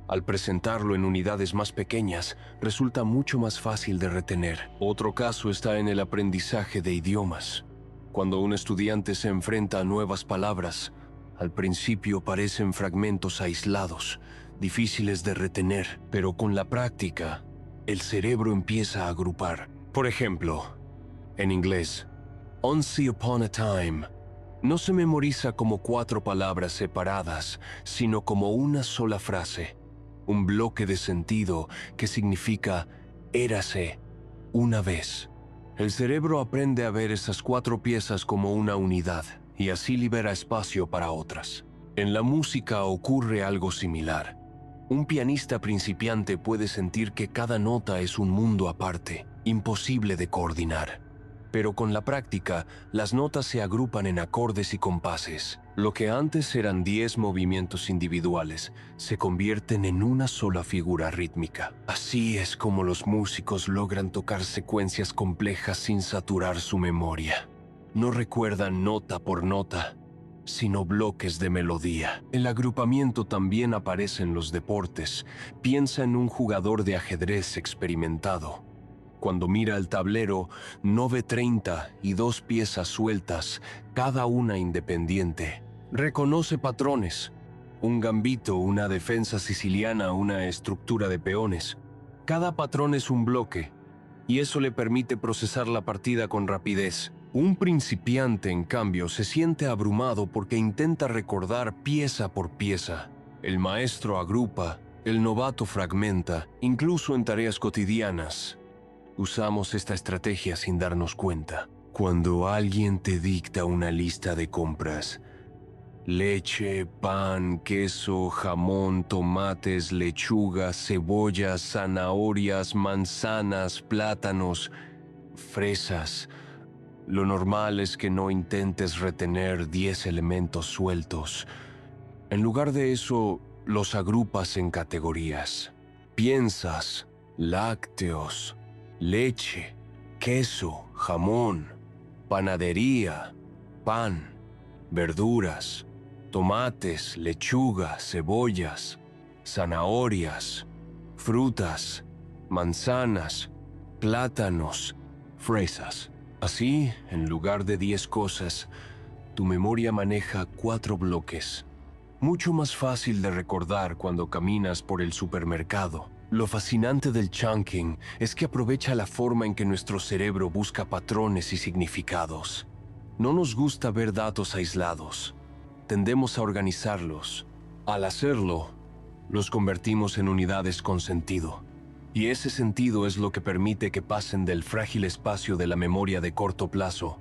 Al presentarlo en unidades más pequeñas, resulta mucho más fácil de retener. Otro caso está en el aprendizaje de idiomas. Cuando un estudiante se enfrenta a nuevas palabras, al principio parecen fragmentos aislados, difíciles de retener, pero con la práctica, el cerebro empieza a agrupar. Por ejemplo, en inglés, once upon a time No se memoriza como 4 palabras separadas, sino como una sola frase, un bloque de sentido que significa érase una vez. El cerebro aprende a ver esas 4 piezas como una unidad y así libera espacio para otras. En la música ocurre algo similar. Un pianista principiante puede sentir que cada nota es un mundo aparte, imposible de coordinar. Pero con la práctica, las notas se agrupan en acordes y compases. Lo que antes eran 10 movimientos individuales, se convierten en una sola figura rítmica. Así es como los músicos logran tocar secuencias complejas sin saturar su memoria. No recuerdan nota por nota, sino bloques de melodía. El agrupamiento también aparece en los deportes. Piensa en un jugador de ajedrez experimentado. Cuando mira el tablero, no ve 32 piezas sueltas, cada una independiente. Reconoce patrones. Un gambito, una defensa siciliana, una estructura de peones. Cada patrón es un bloque, y eso le permite procesar la partida con rapidez. Un principiante, en cambio, se siente abrumado porque intenta recordar pieza por pieza. El maestro agrupa, el novato fragmenta, incluso en tareas cotidianas. Usamos esta estrategia sin darnos cuenta. Cuando alguien te dicta una lista de compras, leche, pan, queso, jamón, tomates, lechuga, cebollas, zanahorias, manzanas, plátanos, fresas, lo normal es que no intentes retener 10 elementos sueltos. En lugar de eso, los agrupas en categorías. Piensas, lácteos, leche, queso, jamón, panadería, pan, verduras, tomates, lechuga, cebollas, zanahorias, frutas, manzanas, plátanos, fresas. Así, en lugar de 10 cosas, tu memoria maneja 4 bloques. Mucho más fácil de recordar cuando caminas por el supermercado. Lo fascinante del chunking es que aprovecha la forma en que nuestro cerebro busca patrones y significados. No nos gusta ver datos aislados. Tendemos a organizarlos. Al hacerlo, los convertimos en unidades con sentido. Y ese sentido es lo que permite que pasen del frágil espacio de la memoria de corto plazo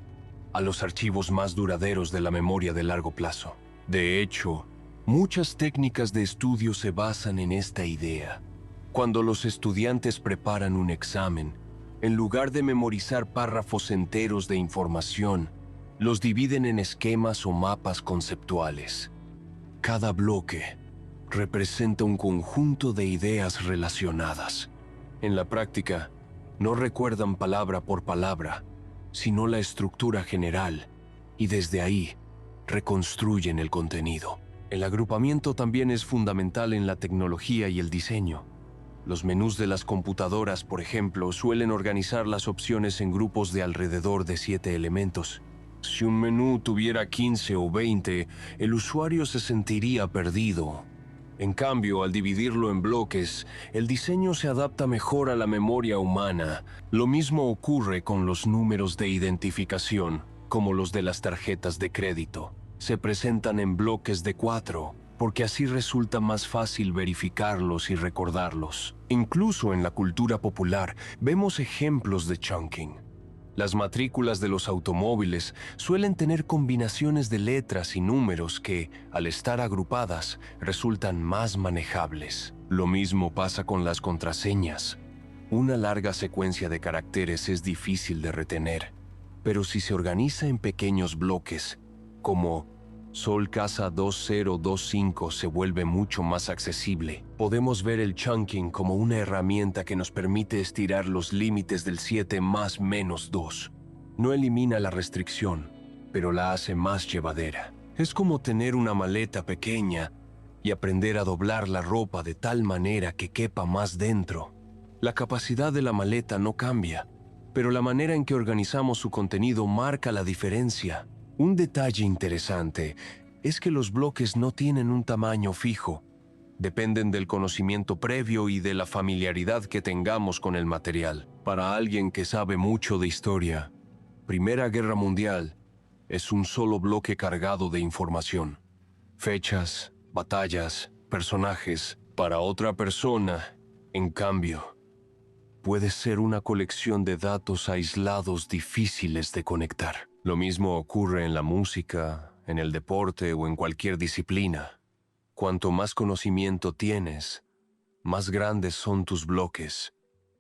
a los archivos más duraderos de la memoria de largo plazo. De hecho, muchas técnicas de estudio se basan en esta idea. Cuando los estudiantes preparan un examen, en lugar de memorizar párrafos enteros de información, los dividen en esquemas o mapas conceptuales. Cada bloque representa un conjunto de ideas relacionadas. En la práctica, no recuerdan palabra por palabra, sino la estructura general, y desde ahí reconstruyen el contenido. El agrupamiento también es fundamental en la tecnología y el diseño. Los menús de las computadoras, por ejemplo, suelen organizar las opciones en grupos de alrededor de 7 elementos. Si un menú tuviera 15 o 20, el usuario se sentiría perdido. En cambio, al dividirlo en bloques, el diseño se adapta mejor a la memoria humana. Lo mismo ocurre con los números de identificación, como los de las tarjetas de crédito. Se presentan en bloques de 4, porque así resulta más fácil verificarlos y recordarlos. Incluso en la cultura popular vemos ejemplos de chunking. Las matrículas de los automóviles suelen tener combinaciones de letras y números que, al estar agrupadas, resultan más manejables. Lo mismo pasa con las contraseñas. Una larga secuencia de caracteres es difícil de retener, pero si se organiza en pequeños bloques, como Sol Casa 2025, se vuelve mucho más accesible. Podemos ver el chunking como una herramienta que nos permite estirar los límites del 7 más menos 2. No elimina la restricción, pero la hace más llevadera. Es como tener una maleta pequeña y aprender a doblar la ropa de tal manera que quepa más dentro. La capacidad de la maleta no cambia, pero la manera en que organizamos su contenido marca la diferencia. Un detalle interesante es que los bloques no tienen un tamaño fijo. Dependen del conocimiento previo y de la familiaridad que tengamos con el material. Para alguien que sabe mucho de historia, Primera Guerra Mundial, es un solo bloque cargado de información. Fechas, batallas, personajes. Para otra persona, en cambio, puede ser una colección de datos aislados difíciles de conectar. Lo mismo ocurre en la música, en el deporte o en cualquier disciplina. Cuanto más conocimiento tienes, más grandes son tus bloques.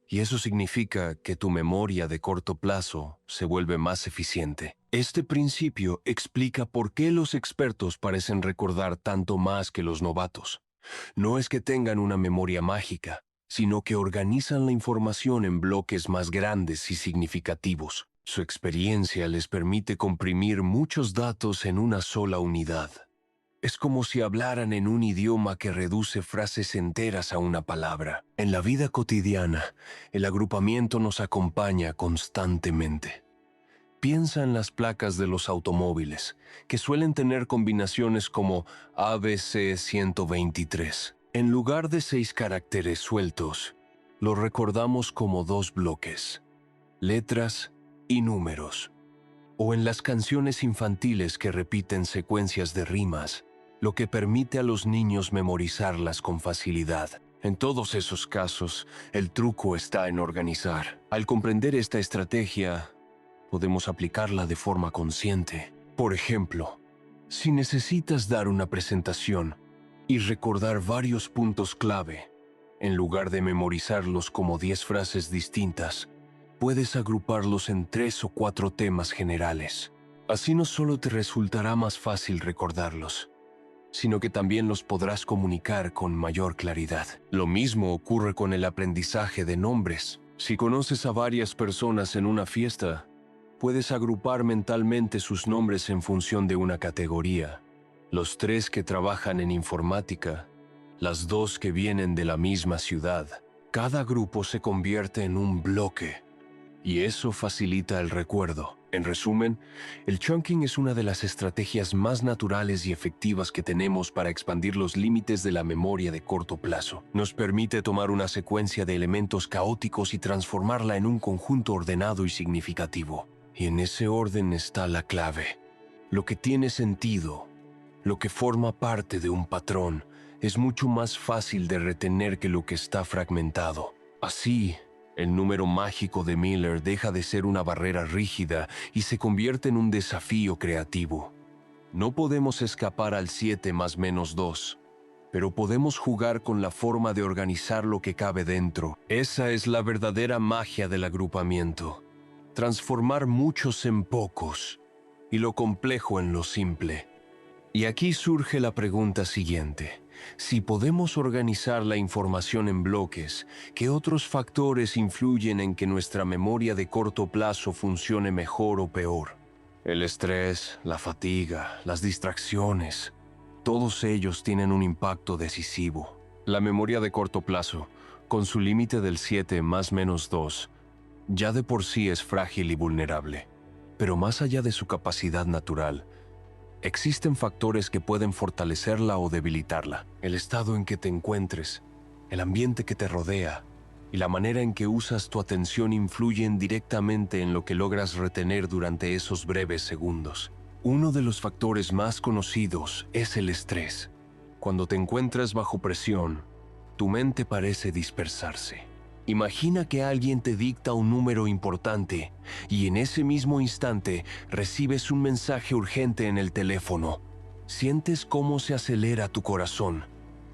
Y eso significa que tu memoria de corto plazo se vuelve más eficiente. Este principio explica por qué los expertos parecen recordar tanto más que los novatos. No es que tengan una memoria mágica, sino que organizan la información en bloques más grandes y significativos. Su experiencia les permite comprimir muchos datos en una sola unidad. Es como si hablaran en un idioma que reduce frases enteras a una palabra. En la vida cotidiana, el agrupamiento nos acompaña constantemente. Piensa en las placas de los automóviles, que suelen tener combinaciones como ABC 123. En lugar de 6 caracteres sueltos, los recordamos como 2 bloques, letras y números. O en las canciones infantiles que repiten secuencias de rimas, lo que permite a los niños memorizarlas con facilidad. En todos esos casos, el truco está en organizar. Al comprender esta estrategia, podemos aplicarla de forma consciente. Por ejemplo, si necesitas dar una presentación y recordar varios puntos clave, en lugar de memorizarlos como 10 frases distintas, puedes agruparlos en 3 o 4 temas generales. Así no solo te resultará más fácil recordarlos, sino que también los podrás comunicar con mayor claridad. Lo mismo ocurre con el aprendizaje de nombres. Si conoces a varias personas en una fiesta, puedes agrupar mentalmente sus nombres en función de una categoría. Los 3 que trabajan en informática, las 2 que vienen de la misma ciudad. Cada grupo se convierte en un bloque, y eso facilita el recuerdo. En resumen, el chunking es una de las estrategias más naturales y efectivas que tenemos para expandir los límites de la memoria de corto plazo. Nos permite tomar una secuencia de elementos caóticos y transformarla en un conjunto ordenado y significativo. Y en ese orden está la clave. Lo que tiene sentido, lo que forma parte de un patrón, es mucho más fácil de retener que lo que está fragmentado. Así, el número mágico de Miller deja de ser una barrera rígida y se convierte en un desafío creativo. No podemos escapar al 7 más menos 2, pero podemos jugar con la forma de organizar lo que cabe dentro. Esa es la verdadera magia del agrupamiento. Transformar muchos en pocos y lo complejo en lo simple. Y aquí surge la pregunta siguiente. Si podemos organizar la información en bloques, ¿qué otros factores influyen en que nuestra memoria de corto plazo funcione mejor o peor? El estrés, la fatiga, las distracciones, todos ellos tienen un impacto decisivo. La memoria de corto plazo, con su límite del 7 más menos 2, ya de por sí es frágil y vulnerable. Pero más allá de su capacidad natural, existen factores que pueden fortalecerla o debilitarla. El estado en que te encuentres, el ambiente que te rodea y la manera en que usas tu atención influyen directamente en lo que logras retener durante esos breves segundos. Uno de los factores más conocidos es el estrés. Cuando te encuentras bajo presión, tu mente parece dispersarse. Imagina que alguien te dicta un número importante y en ese mismo instante recibes un mensaje urgente en el teléfono. Sientes cómo se acelera tu corazón,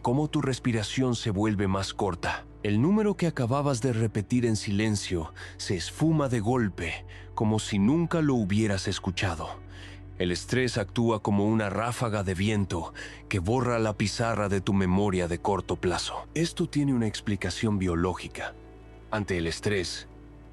cómo tu respiración se vuelve más corta. El número que acababas de repetir en silencio se esfuma de golpe, como si nunca lo hubieras escuchado. El estrés actúa como una ráfaga de viento que borra la pizarra de tu memoria de corto plazo. Esto tiene una explicación biológica. Ante el estrés,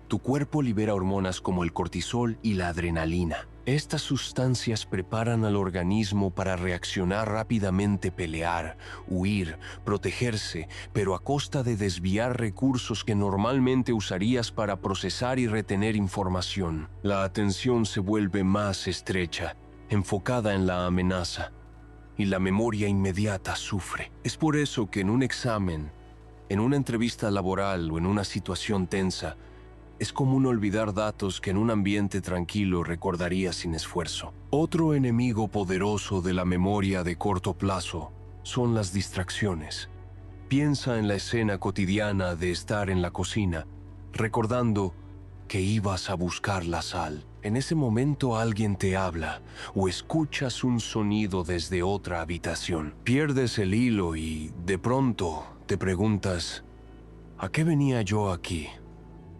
tu cuerpo libera hormonas como el cortisol y la adrenalina. Estas sustancias preparan al organismo para reaccionar rápidamente, pelear, huir, protegerse, pero a costa de desviar recursos que normalmente usarías para procesar y retener información. La atención se vuelve más estrecha, enfocada en la amenaza, y la memoria inmediata sufre. Es por eso que en un examen, en una entrevista laboral o en una situación tensa, Es común olvidar datos que en un ambiente tranquilo recordarías sin esfuerzo. Otro enemigo poderoso de la memoria de corto plazo son las distracciones. Piensa en la escena cotidiana de estar en la cocina, recordando que ibas a buscar la sal. En ese momento alguien te habla o escuchas un sonido desde otra habitación. Pierdes el hilo y, de pronto, te preguntas, ¿a qué venía yo aquí?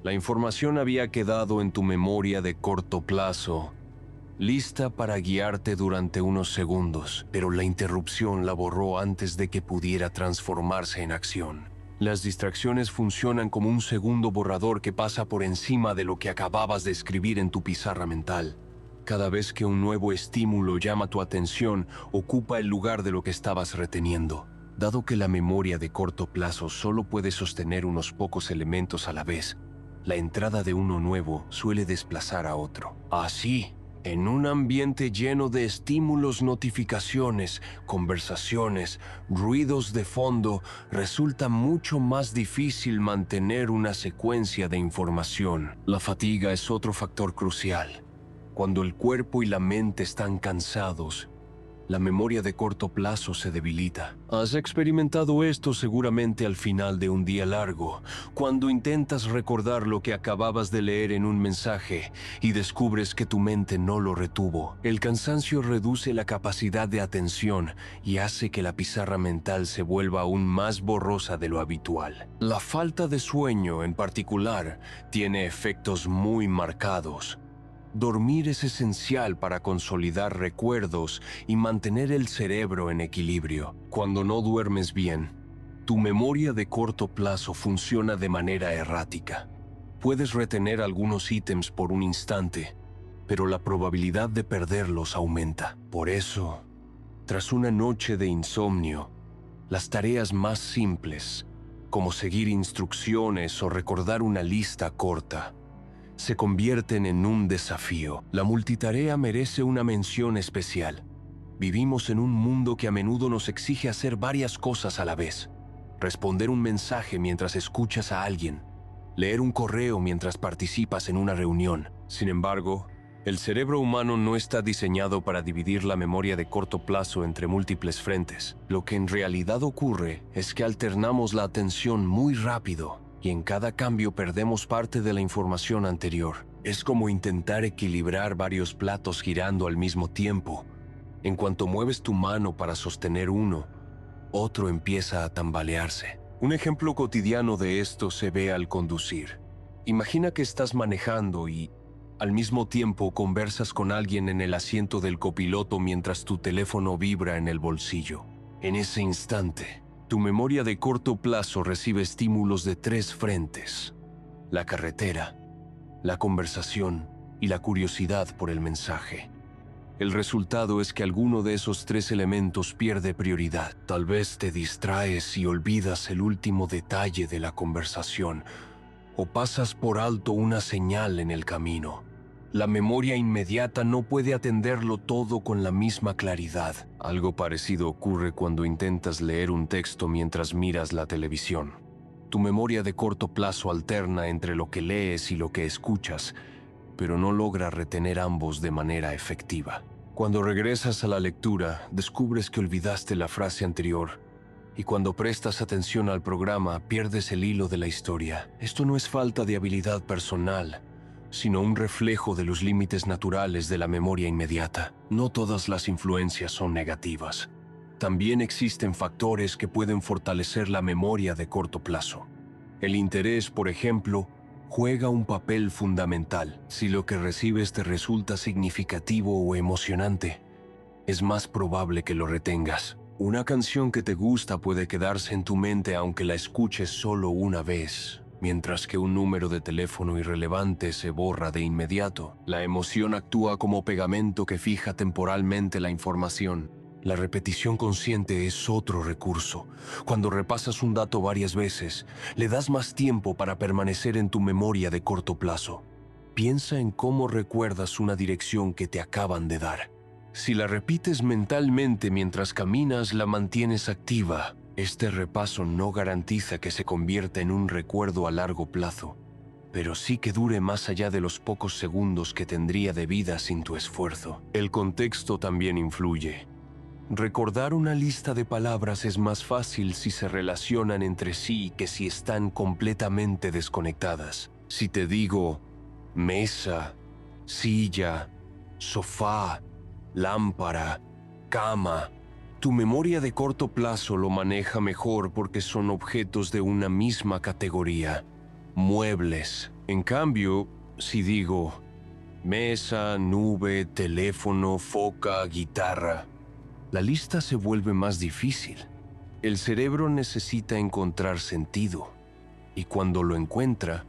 La información había quedado en tu memoria de corto plazo, lista para guiarte durante unos segundos, pero la interrupción la borró antes de que pudiera transformarse en acción. Las distracciones funcionan como un segundo borrador que pasa por encima de lo que acababas de escribir en tu pizarra mental. Cada vez que un nuevo estímulo llama tu atención, ocupa el lugar de lo que estabas reteniendo. Dado que la memoria de corto plazo solo puede sostener unos pocos elementos a la vez, la entrada de uno nuevo suele desplazar a otro. Así, en un ambiente lleno de estímulos, notificaciones, conversaciones, ruidos de fondo, resulta mucho más difícil mantener una secuencia de información. La fatiga es otro factor crucial. Cuando el cuerpo y la mente están cansados, la memoria de corto plazo se debilita. Has experimentado esto seguramente al final de un día largo, cuando intentas recordar lo que acababas de leer en un mensaje y descubres que tu mente no lo retuvo. El cansancio reduce la capacidad de atención y hace que la pizarra mental se vuelva aún más borrosa de lo habitual. La falta de sueño, en particular, tiene efectos muy marcados. Dormir es esencial para consolidar recuerdos y mantener el cerebro en equilibrio. Cuando no duermes bien, tu memoria de corto plazo funciona de manera errática. Puedes retener algunos ítems por un instante, pero la probabilidad de perderlos aumenta. Por eso, tras una noche de insomnio, las tareas más simples, como seguir instrucciones o recordar una lista corta, se convierten en un desafío. La multitarea merece una mención especial. Vivimos en un mundo que a menudo nos exige hacer varias cosas a la vez. Responder un mensaje mientras escuchas a alguien. Leer un correo mientras participas en una reunión. Sin embargo, el cerebro humano no está diseñado para dividir la memoria de corto plazo entre múltiples frentes. Lo que en realidad ocurre es que alternamos la atención muy rápido y en cada cambio perdemos parte de la información anterior. Es como intentar equilibrar varios platos girando al mismo tiempo. En cuanto mueves tu mano para sostener uno, otro empieza a tambalearse. Un ejemplo cotidiano de esto se ve al conducir. Imagina que estás manejando y, al mismo tiempo, conversas con alguien en el asiento del copiloto mientras tu teléfono vibra en el bolsillo. En ese instante, tu memoria de corto plazo recibe estímulos de 3 frentes: la carretera, la conversación y la curiosidad por el mensaje. El resultado es que alguno de esos 3 elementos pierde prioridad. Tal vez te distraes y olvidas el último detalle de la conversación, o pasas por alto una señal en el camino. La memoria inmediata no puede atenderlo todo con la misma claridad. Algo parecido ocurre cuando intentas leer un texto mientras miras la televisión. Tu memoria de corto plazo alterna entre lo que lees y lo que escuchas, pero no logra retener ambos de manera efectiva. Cuando regresas a la lectura, descubres que olvidaste la frase anterior, y cuando prestas atención al programa, pierdes el hilo de la historia. Esto no es falta de habilidad personal, sino un reflejo de los límites naturales de la memoria inmediata. No todas las influencias son negativas. También existen factores que pueden fortalecer la memoria de corto plazo. El interés, por ejemplo, juega un papel fundamental. Si lo que recibes te resulta significativo o emocionante, es más probable que lo retengas. Una canción que te gusta puede quedarse en tu mente aunque la escuches solo una vez, mientras que un número de teléfono irrelevante se borra de inmediato. La emoción actúa como pegamento que fija temporalmente la información. La repetición consciente es otro recurso. Cuando repasas un dato varias veces, le das más tiempo para permanecer en tu memoria de corto plazo. Piensa en cómo recuerdas una dirección que te acaban de dar. Si la repites mentalmente mientras caminas, la mantienes activa. Este repaso no garantiza que se convierta en un recuerdo a largo plazo, pero sí que dure más allá de los pocos segundos que tendría de vida sin tu esfuerzo. El contexto también influye. Recordar una lista de palabras es más fácil si se relacionan entre sí que si están completamente desconectadas. Si te digo mesa, silla, sofá, lámpara, cama, tu memoria de corto plazo lo maneja mejor porque son objetos de una misma categoría. Muebles. En cambio, si digo mesa, nube, teléfono, foca, guitarra, la lista se vuelve más difícil. El cerebro necesita encontrar sentido, y cuando lo encuentra,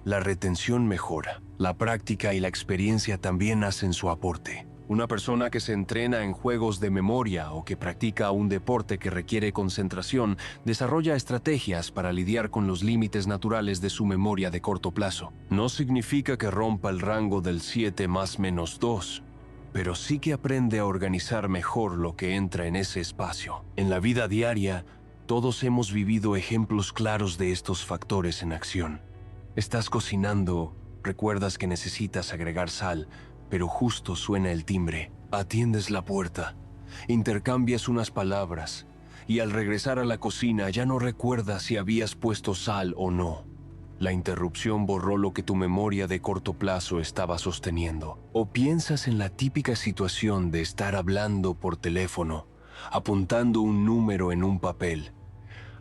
la retención mejora. La práctica y la experiencia también hacen su aporte. Una persona que se entrena en juegos de memoria o que practica un deporte que requiere concentración desarrolla estrategias para lidiar con los límites naturales de su memoria de corto plazo. No significa que rompa el rango del 7+-2, pero sí que aprende a organizar mejor lo que entra en ese espacio. En la vida diaria, todos hemos vivido ejemplos claros de estos factores en acción. Estás cocinando, recuerdas que necesitas agregar sal, pero justo suena el timbre. Atiendes la puerta, intercambias unas palabras, y al regresar a la cocina ya no recuerdas si habías puesto sal o no. La interrupción borró lo que tu memoria de corto plazo estaba sosteniendo. O piensas en la típica situación de estar hablando por teléfono, apuntando un número en un papel.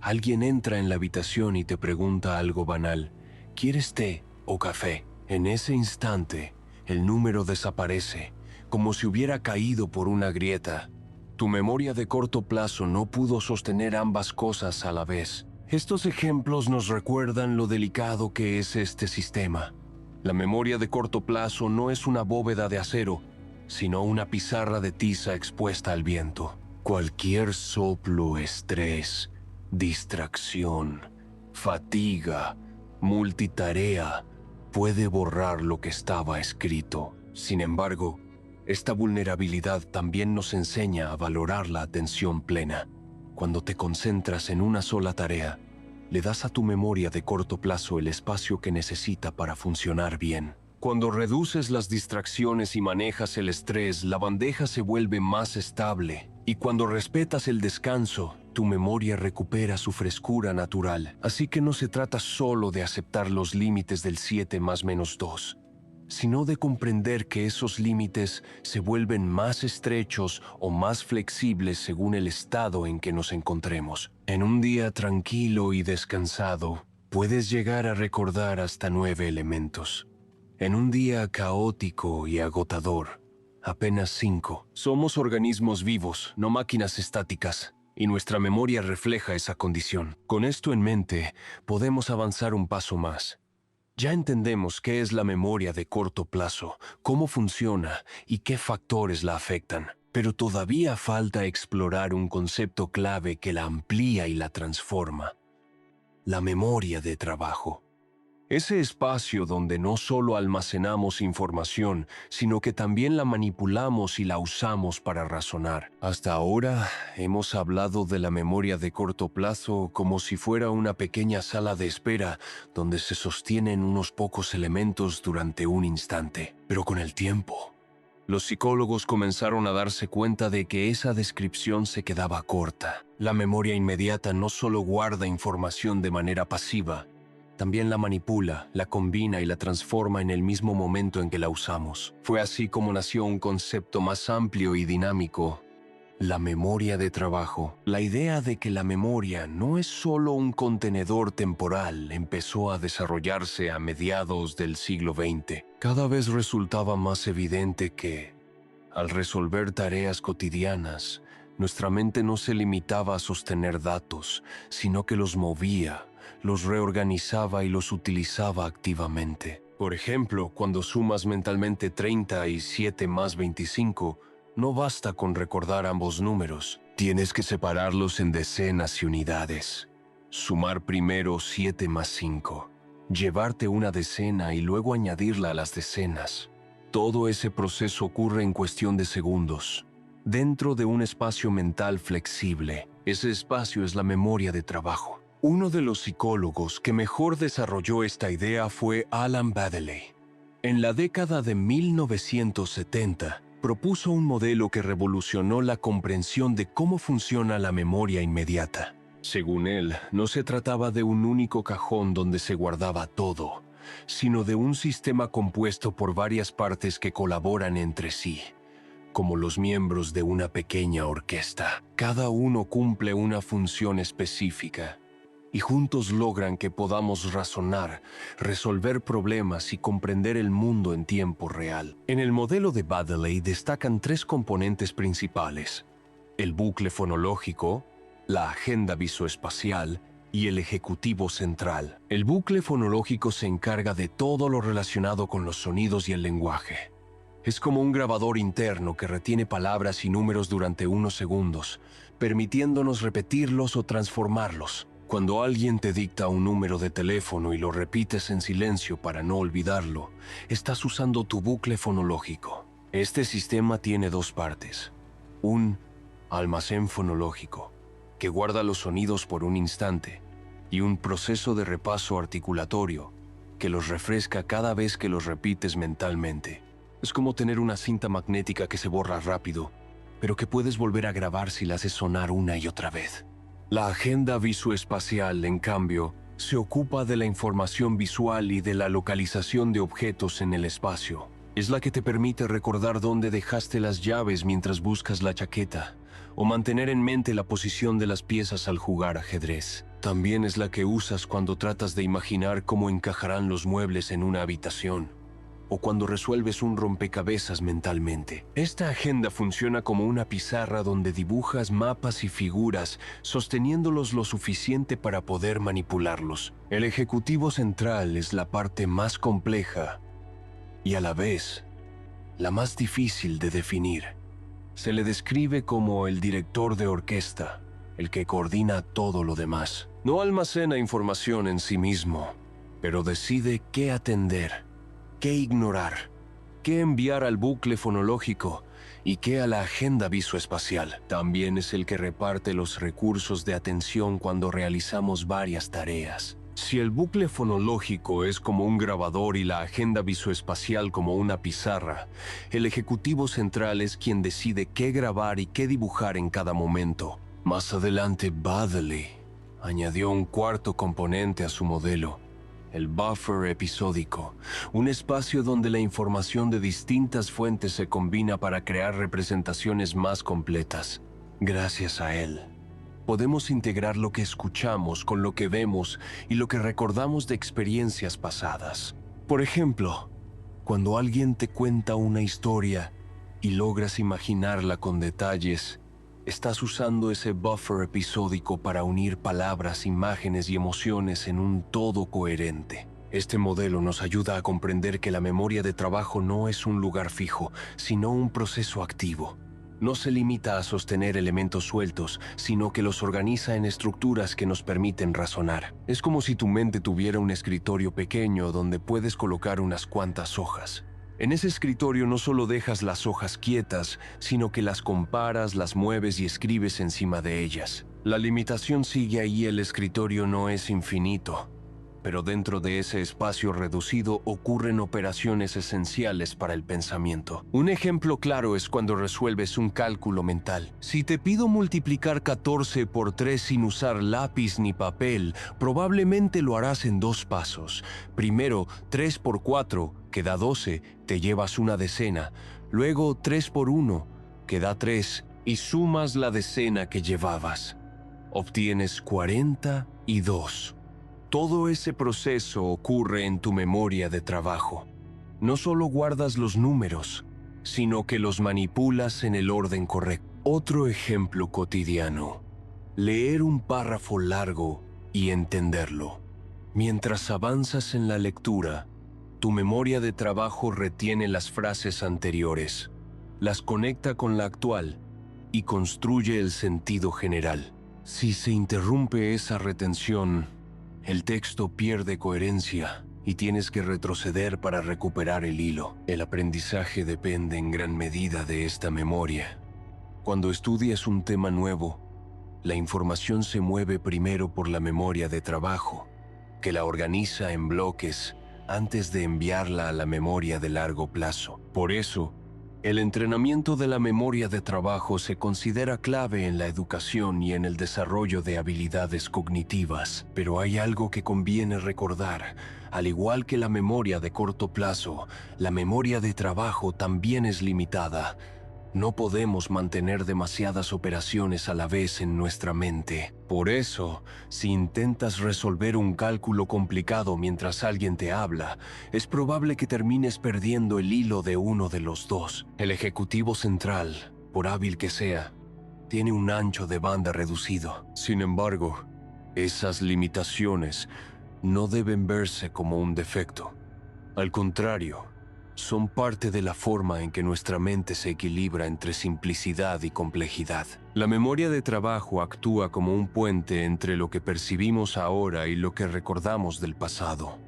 Alguien entra en la habitación y te pregunta algo banal. ¿Quieres té o café? En ese instante, el número desaparece, como si hubiera caído por una grieta. Tu memoria de corto plazo no pudo sostener ambas cosas a la vez. Estos ejemplos nos recuerdan lo delicado que es este sistema. La memoria de corto plazo no es una bóveda de acero, sino una pizarra de tiza expuesta al viento. Cualquier soplo, estrés, distracción, fatiga, multitarea puede borrar lo que estaba escrito. Sin embargo, esta vulnerabilidad también nos enseña a valorar la atención plena. Cuando te concentras en una sola tarea, le das a tu memoria de corto plazo el espacio que necesita para funcionar bien. Cuando reduces las distracciones y manejas el estrés, la bandeja se vuelve más estable. Y cuando respetas el descanso, tu memoria recupera su frescura natural. Así que no se trata solo de aceptar los límites del 7+-2, sino de comprender que esos límites se vuelven más estrechos o más flexibles según el estado en que nos encontremos. En un día tranquilo y descansado, puedes llegar a recordar hasta 9 elementos. En un día caótico y agotador, apenas 5. Somos organismos vivos, no máquinas estáticas, y nuestra memoria refleja esa condición. Con esto en mente, podemos avanzar un paso más. Ya entendemos qué es la memoria de corto plazo, cómo funciona y qué factores la afectan. Pero todavía falta explorar un concepto clave que la amplía y la transforma: la memoria de trabajo. Ese espacio donde no solo almacenamos información, sino que también la manipulamos y la usamos para razonar. Hasta ahora hemos hablado de la memoria de corto plazo como si fuera una pequeña sala de espera donde se sostienen unos pocos elementos durante un instante. Pero con el tiempo, los psicólogos comenzaron a darse cuenta de que esa descripción se quedaba corta. La memoria inmediata no solo guarda información de manera pasiva, también la manipula, la combina y la transforma en el mismo momento en que la usamos. Fue así como nació un concepto más amplio y dinámico: la memoria de trabajo. La idea de que la memoria no es solo un contenedor temporal empezó a desarrollarse a mediados del siglo XX. Cada vez resultaba más evidente que, al resolver tareas cotidianas, nuestra mente no se limitaba a sostener datos, sino que los movía, los reorganizaba y los utilizaba activamente. Por ejemplo, cuando sumas mentalmente 37+25, no basta con recordar ambos números. Tienes que separarlos en decenas y unidades. Sumar primero 7+5, llevarte una decena y luego añadirla a las decenas. Todo ese proceso ocurre en cuestión de segundos, dentro de un espacio mental flexible. Ese espacio es la memoria de trabajo. Uno de los psicólogos que mejor desarrolló esta idea fue Alan Baddeley. En la década de 1970, propuso un modelo que revolucionó la comprensión de cómo funciona la memoria inmediata. Según él, no se trataba de un único cajón donde se guardaba todo, sino de un sistema compuesto por varias partes que colaboran entre sí, como los miembros de una pequeña orquesta. Cada uno cumple una función específica, y juntos logran que podamos razonar, resolver problemas y comprender el mundo en tiempo real. En el modelo de Baddeley destacan tres componentes principales: el bucle fonológico, la agenda visoespacial y el ejecutivo central. El bucle fonológico se encarga de todo lo relacionado con los sonidos y el lenguaje. Es como un grabador interno que retiene palabras y números durante unos segundos, permitiéndonos repetirlos o transformarlos. Cuando alguien te dicta un número de teléfono y lo repites en silencio para no olvidarlo, estás usando tu bucle fonológico. Este sistema tiene dos partes: un almacén fonológico, que guarda los sonidos por un instante, y un proceso de repaso articulatorio, que los refresca cada vez que los repites mentalmente. Es como tener una cinta magnética que se borra rápido, pero que puedes volver a grabar si la haces sonar una y otra vez. La agenda visoespacial, en cambio, se ocupa de la información visual y de la localización de objetos en el espacio. Es la que te permite recordar dónde dejaste las llaves mientras buscas la chaqueta, o mantener en mente la posición de las piezas al jugar ajedrez. También es la que usas cuando tratas de imaginar cómo encajarán los muebles en una habitación, o cuando resuelves un rompecabezas mentalmente. Esta agenda funciona como una pizarra donde dibujas mapas y figuras, sosteniéndolos lo suficiente para poder manipularlos. El ejecutivo central es la parte más compleja y a la vez la más difícil de definir. Se le describe como el director de orquesta, el que coordina todo lo demás. No almacena información en sí mismo, pero decide qué atender, qué ignorar, qué enviar al bucle fonológico y qué a la agenda visoespacial. También es el que reparte los recursos de atención cuando realizamos varias tareas. Si el bucle fonológico es como un grabador y la agenda visoespacial como una pizarra, el ejecutivo central es quien decide qué grabar y qué dibujar en cada momento. Más adelante, Baddeley añadió un cuarto componente a su modelo: el buffer episódico, un espacio donde la información de distintas fuentes se combina para crear representaciones más completas. Gracias a él, podemos integrar lo que escuchamos con lo que vemos y lo que recordamos de experiencias pasadas. Por ejemplo, cuando alguien te cuenta una historia y logras imaginarla con detalles, estás usando ese buffer episódico para unir palabras, imágenes y emociones en un todo coherente. Este modelo nos ayuda a comprender que la memoria de trabajo no es un lugar fijo, sino un proceso activo. No se limita a sostener elementos sueltos, sino que los organiza en estructuras que nos permiten razonar. Es como si tu mente tuviera un escritorio pequeño donde puedes colocar unas cuantas hojas. En ese escritorio no solo dejas las hojas quietas, sino que las comparas, las mueves y escribes encima de ellas. La limitación sigue ahí: el escritorio no es infinito, pero dentro de ese espacio reducido ocurren operaciones esenciales para el pensamiento. Un ejemplo claro es cuando resuelves un cálculo mental. Si te pido multiplicar 14 por 3 sin usar lápiz ni papel, probablemente lo harás en 2 pasos. Primero, 3 por 4, que da 12, te llevas una decena. Luego, 3 por 1, que da 3, y sumas la decena que llevabas. Obtienes 42. Todo ese proceso ocurre en tu memoria de trabajo. No solo guardas los números, sino que los manipulas en el orden correcto. Otro ejemplo cotidiano: leer un párrafo largo y entenderlo. Mientras avanzas en la lectura, tu memoria de trabajo retiene las frases anteriores, las conecta con la actual y construye el sentido general. Si se interrumpe esa retención, el texto pierde coherencia y tienes que retroceder para recuperar el hilo. El aprendizaje depende en gran medida de esta memoria. Cuando estudias un tema nuevo, La información se mueve primero por la memoria de trabajo, que la organiza en bloques antes de enviarla a la memoria de largo plazo. Por eso, el entrenamiento de la memoria de trabajo se considera clave en la educación y en el desarrollo de habilidades cognitivas. Pero hay algo que conviene recordar. Al igual que la memoria de corto plazo, la memoria de trabajo también es limitada. No podemos mantener demasiadas operaciones a la vez en nuestra mente. Por eso, si intentas resolver un cálculo complicado mientras alguien te habla, es probable que termines perdiendo el hilo de uno de los dos. El ejecutivo central, por hábil que sea, tiene un ancho de banda reducido. Sin embargo, esas limitaciones no deben verse como un defecto. Al contrario, son parte de la forma en que nuestra mente se equilibra entre simplicidad y complejidad. La memoria de trabajo actúa como un puente entre lo que percibimos ahora y lo que recordamos del pasado.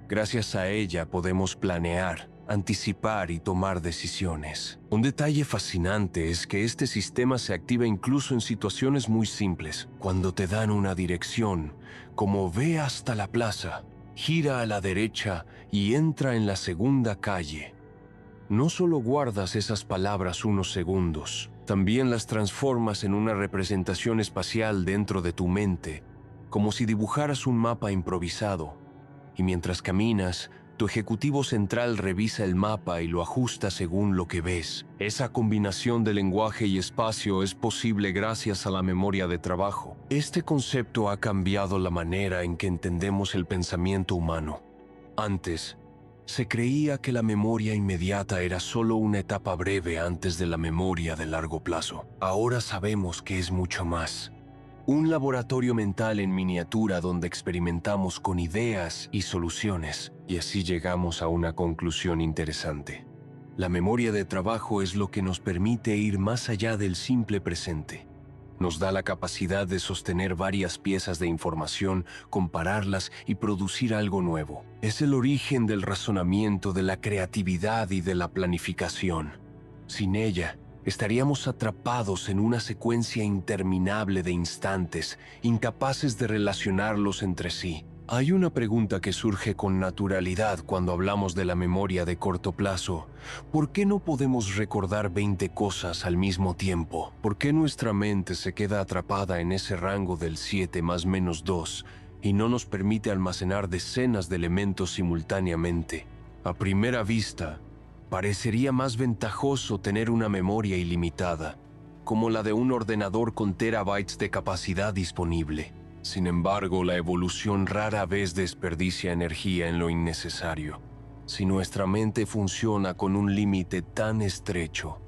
Gracias a ella podemos planear, anticipar y tomar decisiones. Un detalle fascinante es que este sistema se activa incluso en situaciones muy simples. Cuando te dan una dirección, como ve hasta la plaza, gira a la derecha y entra en la segunda calle. No solo guardas esas palabras unos segundos, también las transformas en una representación espacial dentro de tu mente, como si dibujaras un mapa improvisado. Y mientras caminas, tu ejecutivo central revisa el mapa y lo ajusta según lo que ves. Esa combinación de lenguaje y espacio es posible gracias a la memoria de trabajo. Este concepto ha cambiado la manera en que entendemos el pensamiento humano. Antes, se creía que la memoria inmediata era solo una etapa breve antes de la memoria de largo plazo. Ahora sabemos que es mucho más. Un laboratorio mental en miniatura donde experimentamos con ideas y soluciones, y así llegamos a una conclusión interesante. La memoria de trabajo es lo que nos permite ir más allá del simple presente. Nos da la capacidad de sostener varias piezas de información, compararlas y producir algo nuevo. Es el origen del razonamiento, de la creatividad y de la planificación. Sin ella, estaríamos atrapados en una secuencia interminable de instantes, incapaces de relacionarlos entre sí. Hay una pregunta que surge con naturalidad cuando hablamos de la memoria de corto plazo. ¿Por qué no podemos recordar 20 cosas al mismo tiempo? ¿Por qué nuestra mente se queda atrapada en ese rango del 7 más menos 2 y no nos permite almacenar decenas de elementos simultáneamente? A primera vista, parecería más ventajoso tener una memoria ilimitada, como la de un ordenador con terabytes de capacidad disponible. Sin embargo, la evolución rara vez desperdicia energía en lo innecesario. Si nuestra mente funciona con un límite tan estrecho,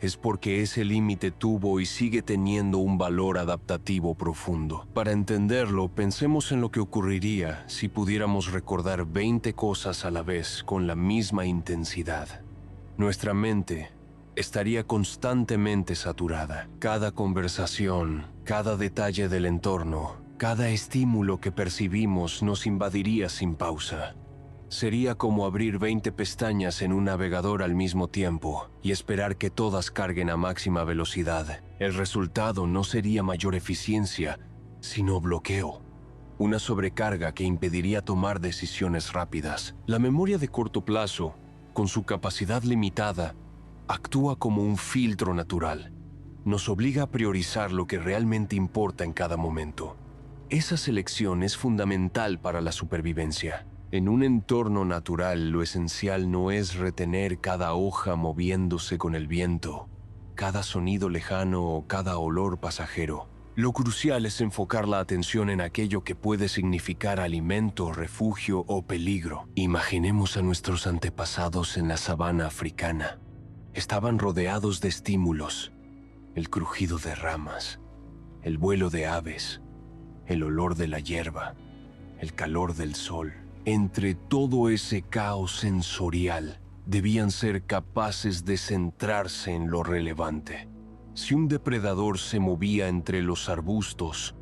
es porque ese límite tuvo y sigue teniendo un valor adaptativo profundo. Para entenderlo, pensemos en lo que ocurriría si pudiéramos recordar 20 cosas a la vez con la misma intensidad. Nuestra mente estaría constantemente saturada. Cada conversación, cada detalle del entorno, cada estímulo que percibimos nos invadiría sin pausa. Sería como abrir 20 pestañas en un navegador al mismo tiempo y esperar que todas carguen a máxima velocidad. El resultado no sería mayor eficiencia, sino bloqueo. Una sobrecarga que impediría tomar decisiones rápidas. La memoria de corto plazo, con su capacidad limitada, actúa como un filtro natural. Nos obliga a priorizar lo que realmente importa en cada momento. Esa selección es fundamental para la supervivencia. En un entorno natural, lo esencial no es retener cada hoja moviéndose con el viento, cada sonido lejano o cada olor pasajero. Lo crucial es enfocar la atención en aquello que puede significar alimento, refugio o peligro. Imaginemos a nuestros antepasados en la sabana africana. Estaban rodeados de estímulos: el crujido de ramas, el vuelo de aves, el olor de la hierba, el calor del sol. Entre todo ese caos sensorial, debían ser capaces de centrarse en lo relevante. Si un depredador se movía entre los arbustos,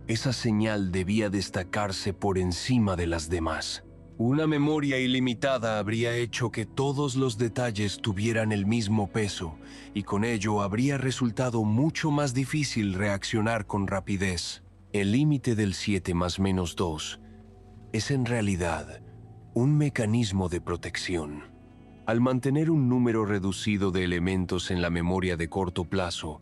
esa señal debía destacarse por encima de las demás. Una memoria ilimitada habría hecho que todos los detalles tuvieran el mismo peso, y con ello habría resultado mucho más difícil reaccionar con rapidez. El límite del 7 más menos 2 es en realidad un mecanismo de protección. Al mantener un número reducido de elementos en la memoria de corto plazo,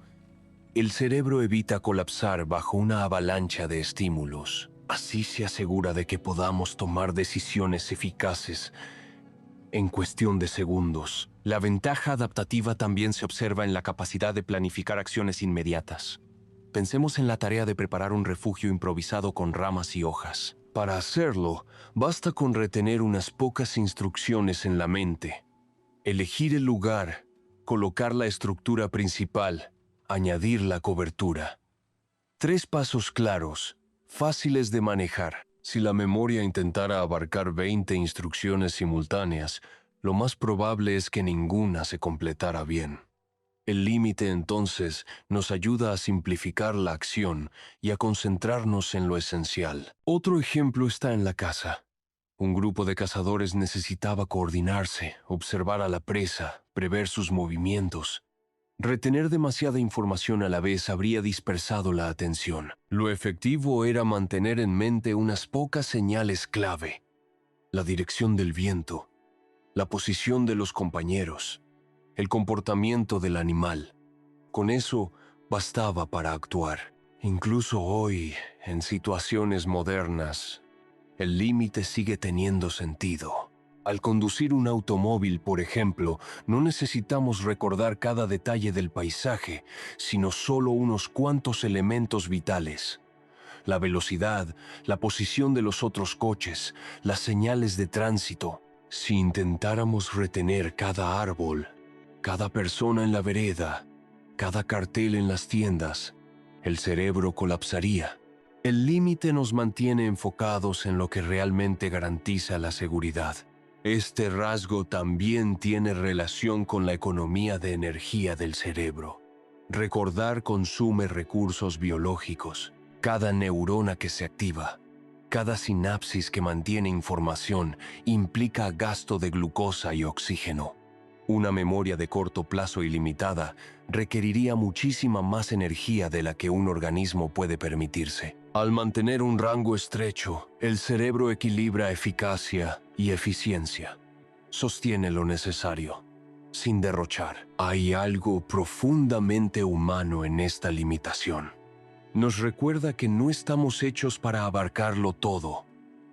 el cerebro evita colapsar bajo una avalancha de estímulos. Así se asegura de que podamos tomar decisiones eficaces en cuestión de segundos. La ventaja adaptativa también se observa en la capacidad de planificar acciones inmediatas. Pensemos en la tarea de preparar un refugio improvisado con ramas y hojas. Para hacerlo, basta con retener unas pocas instrucciones en la mente, elegir el lugar, colocar la estructura principal, añadir la cobertura. 3 pasos claros, fáciles de manejar. Si la memoria intentara abarcar 20 instrucciones simultáneas, lo más probable es que ninguna se completara bien. El límite, entonces, nos ayuda a simplificar la acción y a concentrarnos en lo esencial. Otro ejemplo está en la caza. Un grupo de cazadores necesitaba coordinarse, observar a la presa, prever sus movimientos. Retener demasiada información a la vez habría dispersado la atención. Lo efectivo era mantener en mente unas pocas señales clave: la dirección del viento, la posición de los compañeros, el comportamiento del animal. Con eso bastaba para actuar. Incluso hoy, en situaciones modernas, el límite sigue teniendo sentido. Al conducir un automóvil, por ejemplo, no necesitamos recordar cada detalle del paisaje, sino solo unos cuantos elementos vitales: la velocidad, la posición de los otros coches, las señales de tránsito. Si intentáramos retener cada árbol, cada persona en la vereda, cada cartel en las tiendas, el cerebro colapsaría. El límite nos mantiene enfocados en lo que realmente garantiza la seguridad. Este rasgo también tiene relación con la economía de energía del cerebro. Recordar consume recursos biológicos. Cada neurona que se activa, cada sinapsis que mantiene información, implica gasto de glucosa y oxígeno. Una memoria de corto plazo ilimitada requeriría muchísima más energía de la que un organismo puede permitirse. Al mantener un rango estrecho, el cerebro equilibra eficacia y eficiencia. Sostiene lo necesario, sin derrochar. Hay algo profundamente humano en esta limitación. Nos recuerda que no estamos hechos para abarcarlo todo,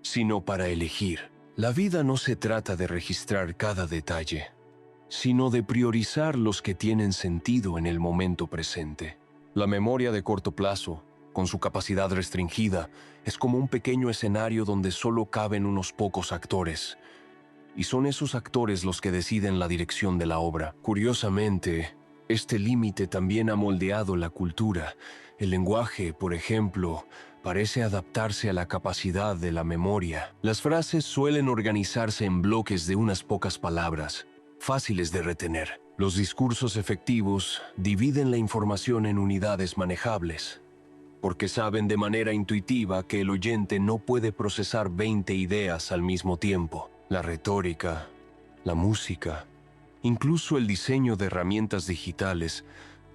sino para elegir. La vida no se trata de registrar cada detalle, sino de priorizar los que tienen sentido en el momento presente. La memoria de corto plazo, con su capacidad restringida, es como un pequeño escenario donde solo caben unos pocos actores, y son esos actores los que deciden la dirección de la obra. Curiosamente, este límite también ha moldeado la cultura. El lenguaje, por ejemplo, parece adaptarse a la capacidad de la memoria. Las frases suelen organizarse en bloques de unas pocas palabras, fáciles de retener. Los discursos efectivos dividen la información en unidades manejables, porque saben de manera intuitiva que el oyente no puede procesar 20 ideas al mismo tiempo. La retórica, la música, incluso el diseño de herramientas digitales,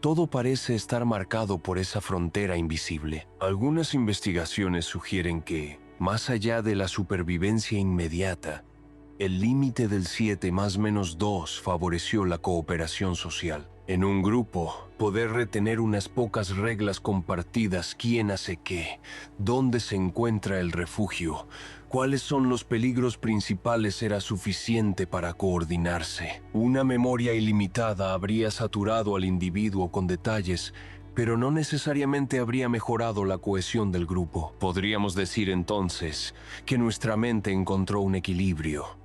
todo parece estar marcado por esa frontera invisible. Algunas investigaciones sugieren que, más allá de la supervivencia inmediata, el límite del 7 más menos 2 favoreció la cooperación social. En un grupo, poder retener unas pocas reglas compartidas: quién hace qué, dónde se encuentra el refugio, cuáles son los peligros principales, era suficiente para coordinarse. Una memoria ilimitada habría saturado al individuo con detalles, pero no necesariamente habría mejorado la cohesión del grupo. Podríamos decir entonces que nuestra mente encontró un equilibrio: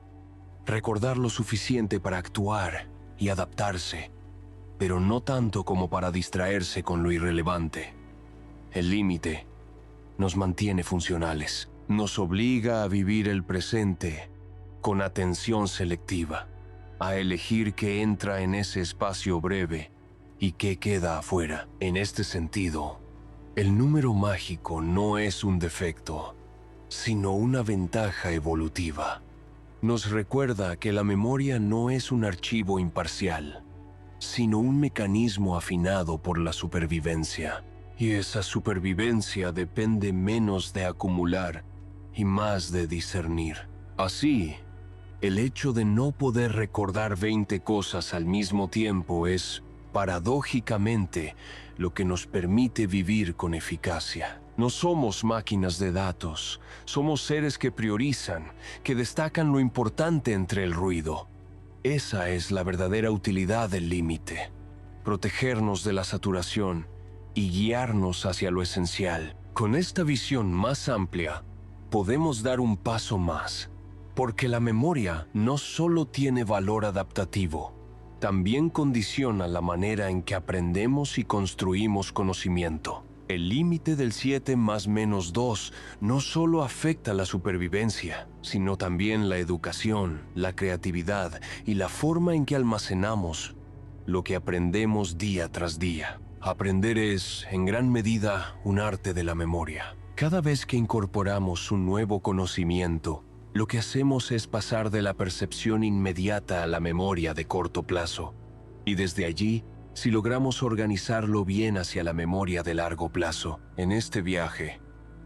recordar lo suficiente para actuar y adaptarse, pero no tanto como para distraerse con lo irrelevante. El límite nos mantiene funcionales, nos obliga a vivir el presente con atención selectiva, a elegir qué entra en ese espacio breve y qué queda afuera. En este sentido, el número mágico no es un defecto, sino una ventaja evolutiva. Nos recuerda que la memoria no es un archivo imparcial, sino un mecanismo afinado por la supervivencia. Y esa supervivencia depende menos de acumular y más de discernir. Así, el hecho de no poder recordar 20 cosas al mismo tiempo es, paradójicamente, lo que nos permite vivir con eficacia. No somos máquinas de datos, somos seres que priorizan, que destacan lo importante entre el ruido. Esa es la verdadera utilidad del límite: protegernos de la saturación y guiarnos hacia lo esencial. Con esta visión más amplia, podemos dar un paso más, porque la memoria no solo tiene valor adaptativo, también condiciona la manera en que aprendemos y construimos conocimiento. El límite del 7 más menos 2 no solo afecta la supervivencia, sino también la educación, la creatividad y la forma en que almacenamos lo que aprendemos día tras día. Aprender es, en gran medida, un arte de la memoria. Cada vez que incorporamos un nuevo conocimiento, lo que hacemos es pasar de la percepción inmediata a la memoria de corto plazo. Y desde allí, si logramos organizarlo bien hacia la memoria de largo plazo, en este viaje,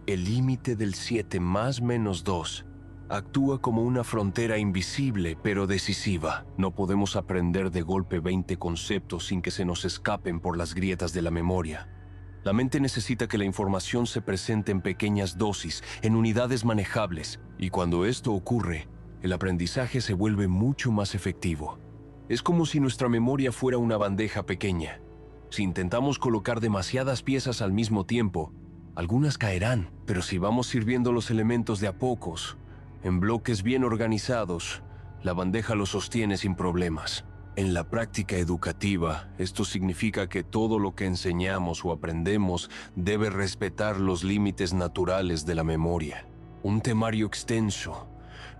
el límite del 7 más menos 2 actúa como una frontera invisible pero decisiva. No podemos aprender de golpe 20 conceptos sin que se nos escapen por las grietas de la memoria. La mente necesita que la información se presente en pequeñas dosis, en unidades manejables, y cuando esto ocurre, el aprendizaje se vuelve mucho más efectivo. Es como si nuestra memoria fuera una bandeja pequeña. Si intentamos colocar demasiadas piezas al mismo tiempo, algunas caerán, pero si vamos sirviendo los elementos de a pocos, en bloques bien organizados, la bandeja los sostiene sin problemas. En la práctica educativa, esto significa que todo lo que enseñamos o aprendemos debe respetar los límites naturales de la memoria. Un temario extenso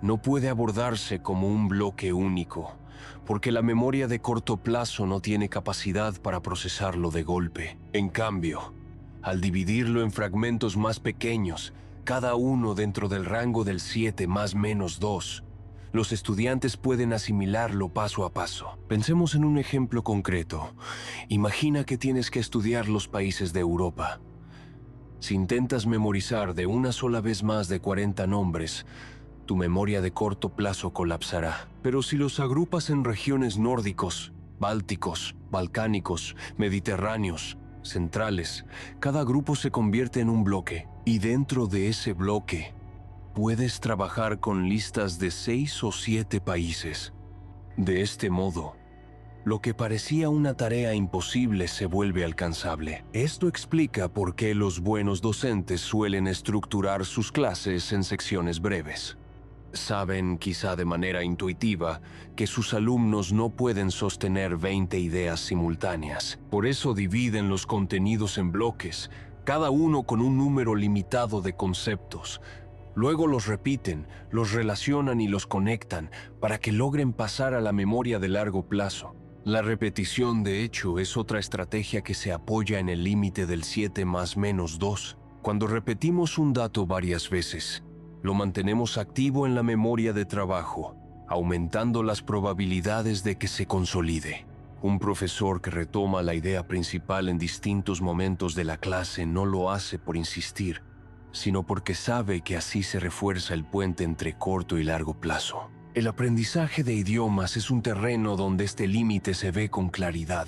no puede abordarse como un bloque único, porque la memoria de corto plazo no tiene capacidad para procesarlo de golpe. En cambio, al dividirlo en fragmentos más pequeños, cada uno dentro del rango del 7 más menos 2, los estudiantes pueden asimilarlo paso a paso. Pensemos en un ejemplo concreto. Imagina que tienes que estudiar los países de Europa. Si intentas memorizar de una sola vez más de 40 nombres, tu memoria de corto plazo colapsará. Pero si los agrupas en regiones nórdicos, bálticos, balcánicos, mediterráneos, centrales, cada grupo se convierte en un bloque, y dentro de ese bloque puedes trabajar con listas de 6 o 7 países. De este modo, lo que parecía una tarea imposible se vuelve alcanzable. Esto explica por qué los buenos docentes suelen estructurar sus clases en secciones breves. Saben, quizá de manera intuitiva, que sus alumnos no pueden sostener 20 ideas simultáneas. Por eso dividen los contenidos en bloques, cada uno con un número limitado de conceptos. Luego los repiten, los relacionan y los conectan para que logren pasar a la memoria de largo plazo. La repetición, de hecho, es otra estrategia que se apoya en el límite del 7 más menos 2. Cuando repetimos un dato varias veces, lo mantenemos activo en la memoria de trabajo, aumentando las probabilidades de que se consolide. Un profesor que retoma la idea principal en distintos momentos de la clase no lo hace por insistir, sino porque sabe que así se refuerza el puente entre corto y largo plazo. El aprendizaje de idiomas es un terreno donde este límite se ve con claridad.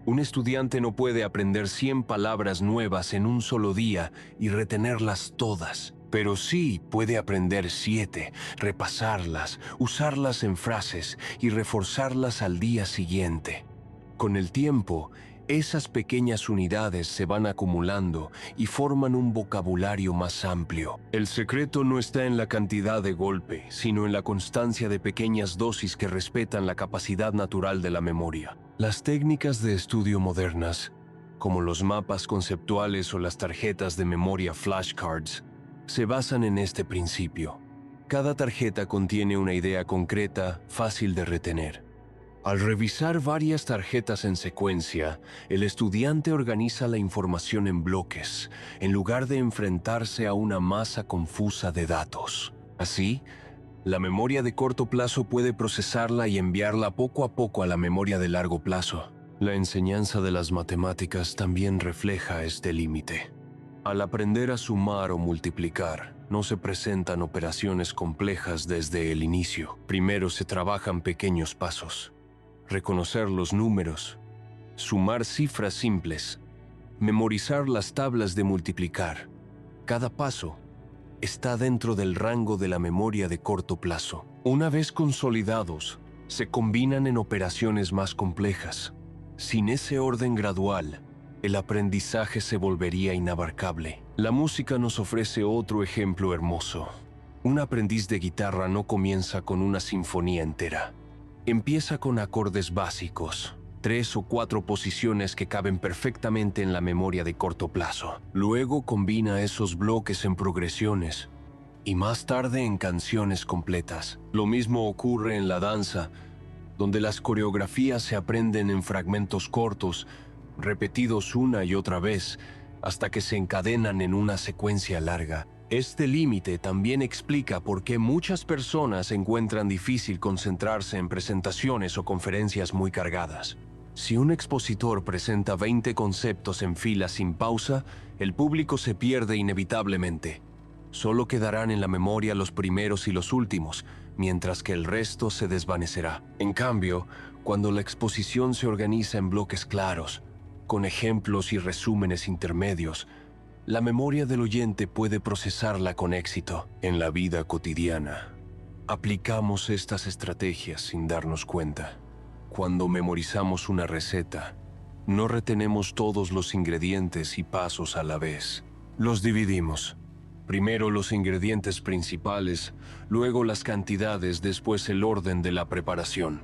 Un estudiante no puede aprender 100 palabras nuevas en un solo día y retenerlas todas, pero sí puede aprender 7, repasarlas, usarlas en frases y reforzarlas al día siguiente. Con el tiempo, esas pequeñas unidades se van acumulando y forman un vocabulario más amplio. El secreto no está en la cantidad de golpe, sino en la constancia de pequeñas dosis que respetan la capacidad natural de la memoria. Las técnicas de estudio modernas, como los mapas conceptuales o las tarjetas de memoria flashcards, se basan en este principio. Cada tarjeta contiene una idea concreta, fácil de retener. Al revisar varias tarjetas en secuencia, el estudiante organiza la información en bloques, en lugar de enfrentarse a una masa confusa de datos. Así, La memoria de corto plazo puede procesarla y enviarla poco a poco a la memoria de largo plazo. La enseñanza de las matemáticas también refleja este límite. Al aprender a sumar o multiplicar, no se presentan operaciones complejas desde el inicio. Primero se trabajan pequeños pasos. Reconocer los números, sumar cifras simples, memorizar las tablas de multiplicar. Cada paso está dentro del rango de la memoria de corto plazo. Una vez consolidados, se combinan en operaciones más complejas. Sin ese orden gradual, el aprendizaje se volvería inabarcable. La música nos ofrece otro ejemplo hermoso. Un aprendiz de guitarra no comienza con una sinfonía entera. Empieza con acordes básicos, 3 o 4 posiciones que caben perfectamente en la memoria de corto plazo. Luego combina esos bloques en progresiones y más tarde en canciones completas. Lo mismo ocurre en la danza, donde las coreografías se aprenden en fragmentos cortos, repetidos una y otra vez, hasta que se encadenan en una secuencia larga. Este límite también explica por qué muchas personas encuentran difícil concentrarse en presentaciones o conferencias muy cargadas. Si un expositor presenta 20 conceptos en fila sin pausa, el público se pierde inevitablemente. Solo quedarán en la memoria los primeros y los últimos, mientras que el resto se desvanecerá. En cambio, cuando la exposición se organiza en bloques claros, con ejemplos y resúmenes intermedios, la memoria del oyente puede procesarla con éxito. En la vida cotidiana, aplicamos estas estrategias sin darnos cuenta. Cuando memorizamos una receta, no retenemos todos los ingredientes y pasos a la vez. Los dividimos. Primero los ingredientes principales, luego las cantidades, después el orden de la preparación.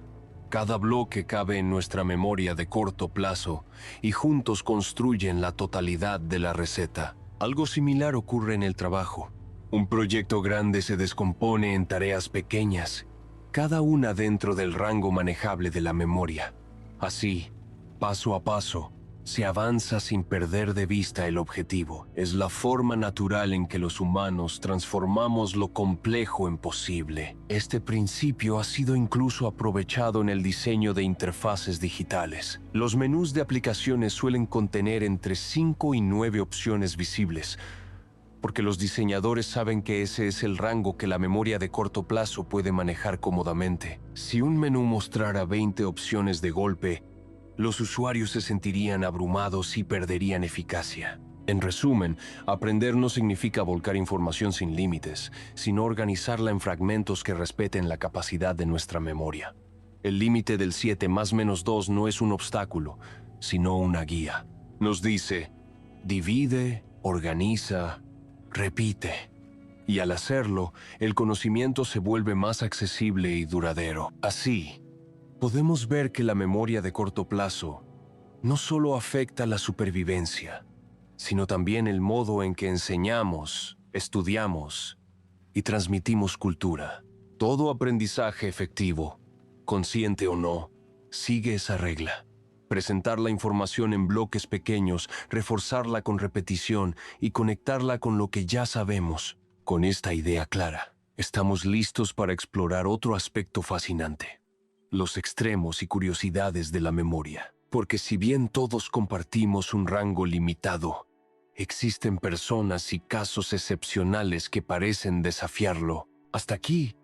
Cada bloque cabe en nuestra memoria de corto plazo y juntos construyen la totalidad de la receta. Algo similar ocurre en el trabajo. Un proyecto grande se descompone en tareas pequeñas, cada una dentro del rango manejable de la memoria. Así, paso a paso, se avanza sin perder de vista el objetivo. Es la forma natural en que los humanos transformamos lo complejo en posible. Este principio ha sido incluso aprovechado en el diseño de interfaces digitales. Los menús de aplicaciones suelen contener entre 5 y 9 opciones visibles, porque los diseñadores saben que ese es el rango que la memoria de corto plazo puede manejar cómodamente. Si un menú mostrara 20 opciones de golpe, los usuarios se sentirían abrumados y perderían eficacia. En resumen, aprender no significa volcar información sin límites, sino organizarla en fragmentos que respeten la capacidad de nuestra memoria. El límite del 7 más menos 2 no es un obstáculo, sino una guía. Nos dice, divide, organiza, repite. Y al hacerlo, el conocimiento se vuelve más accesible y duradero. Así, podemos ver que la memoria de corto plazo no solo afecta la supervivencia, sino también el modo en que enseñamos, estudiamos y transmitimos cultura. Todo aprendizaje efectivo, consciente o no, sigue esa regla. Presentar la información en bloques pequeños, reforzarla con repetición y conectarla con lo que ya sabemos. Con esta idea clara, estamos listos para explorar otro aspecto fascinante: los extremos y curiosidades de la memoria. Porque si bien todos compartimos un rango limitado, existen personas y casos excepcionales que parecen desafiarlo. Hasta aquí,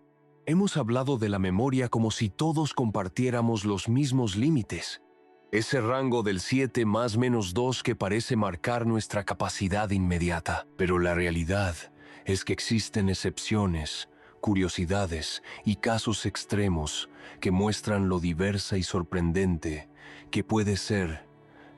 hemos hablado de la memoria como si todos compartiéramos los mismos límites. Ese rango del 7 más menos 2 que parece marcar nuestra capacidad inmediata. Pero la realidad es que existen excepciones, curiosidades y casos extremos que muestran lo diversa y sorprendente que puede ser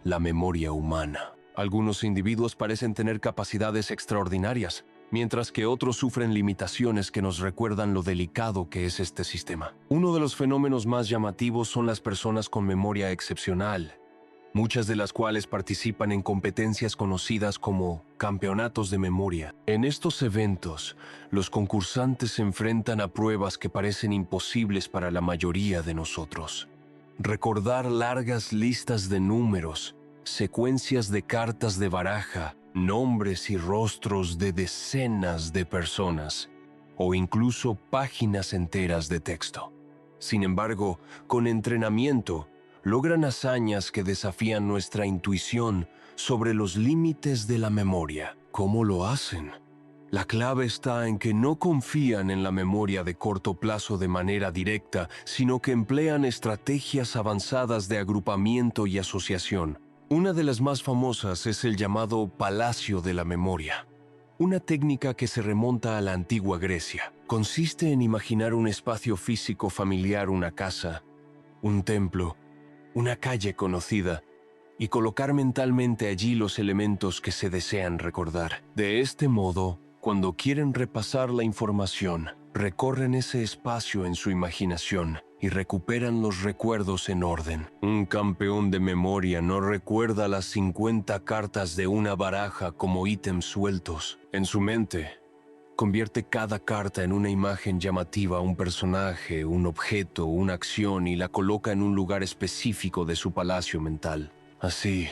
la memoria humana. Algunos individuos parecen tener capacidades extraordinarias, mientras que otros sufren limitaciones que nos recuerdan lo delicado que es este sistema. Uno de los fenómenos más llamativos son las personas con memoria excepcional, muchas de las cuales participan en competencias conocidas como campeonatos de memoria. En estos eventos, los concursantes se enfrentan a pruebas que parecen imposibles para la mayoría de nosotros. Recordar largas listas de números, secuencias de cartas de baraja, nombres y rostros de decenas de personas. o incluso páginas enteras de texto. Sin embargo, con entrenamiento, logran hazañas que desafían nuestra intuición sobre los límites de la memoria. ¿Cómo lo hacen? La clave está en que no confían en la memoria de corto plazo de manera directa, sino que emplean estrategias avanzadas de agrupamiento y asociación. Una de las más famosas es el llamado Palacio de la Memoria, una técnica que se remonta a la antigua Grecia. Consiste en imaginar un espacio físico familiar, una casa, un templo, una calle conocida, y colocar mentalmente allí los elementos que se desean recordar. De este modo, cuando quieren repasar la información, recorren ese espacio en su imaginación y recuperan los recuerdos en orden. Un campeón de memoria no recuerda las 50 cartas de una baraja como ítems sueltos. En su mente, convierte cada carta en una imagen llamativa, un personaje, un objeto, una acción, y la coloca en un lugar específico de su palacio mental. Así,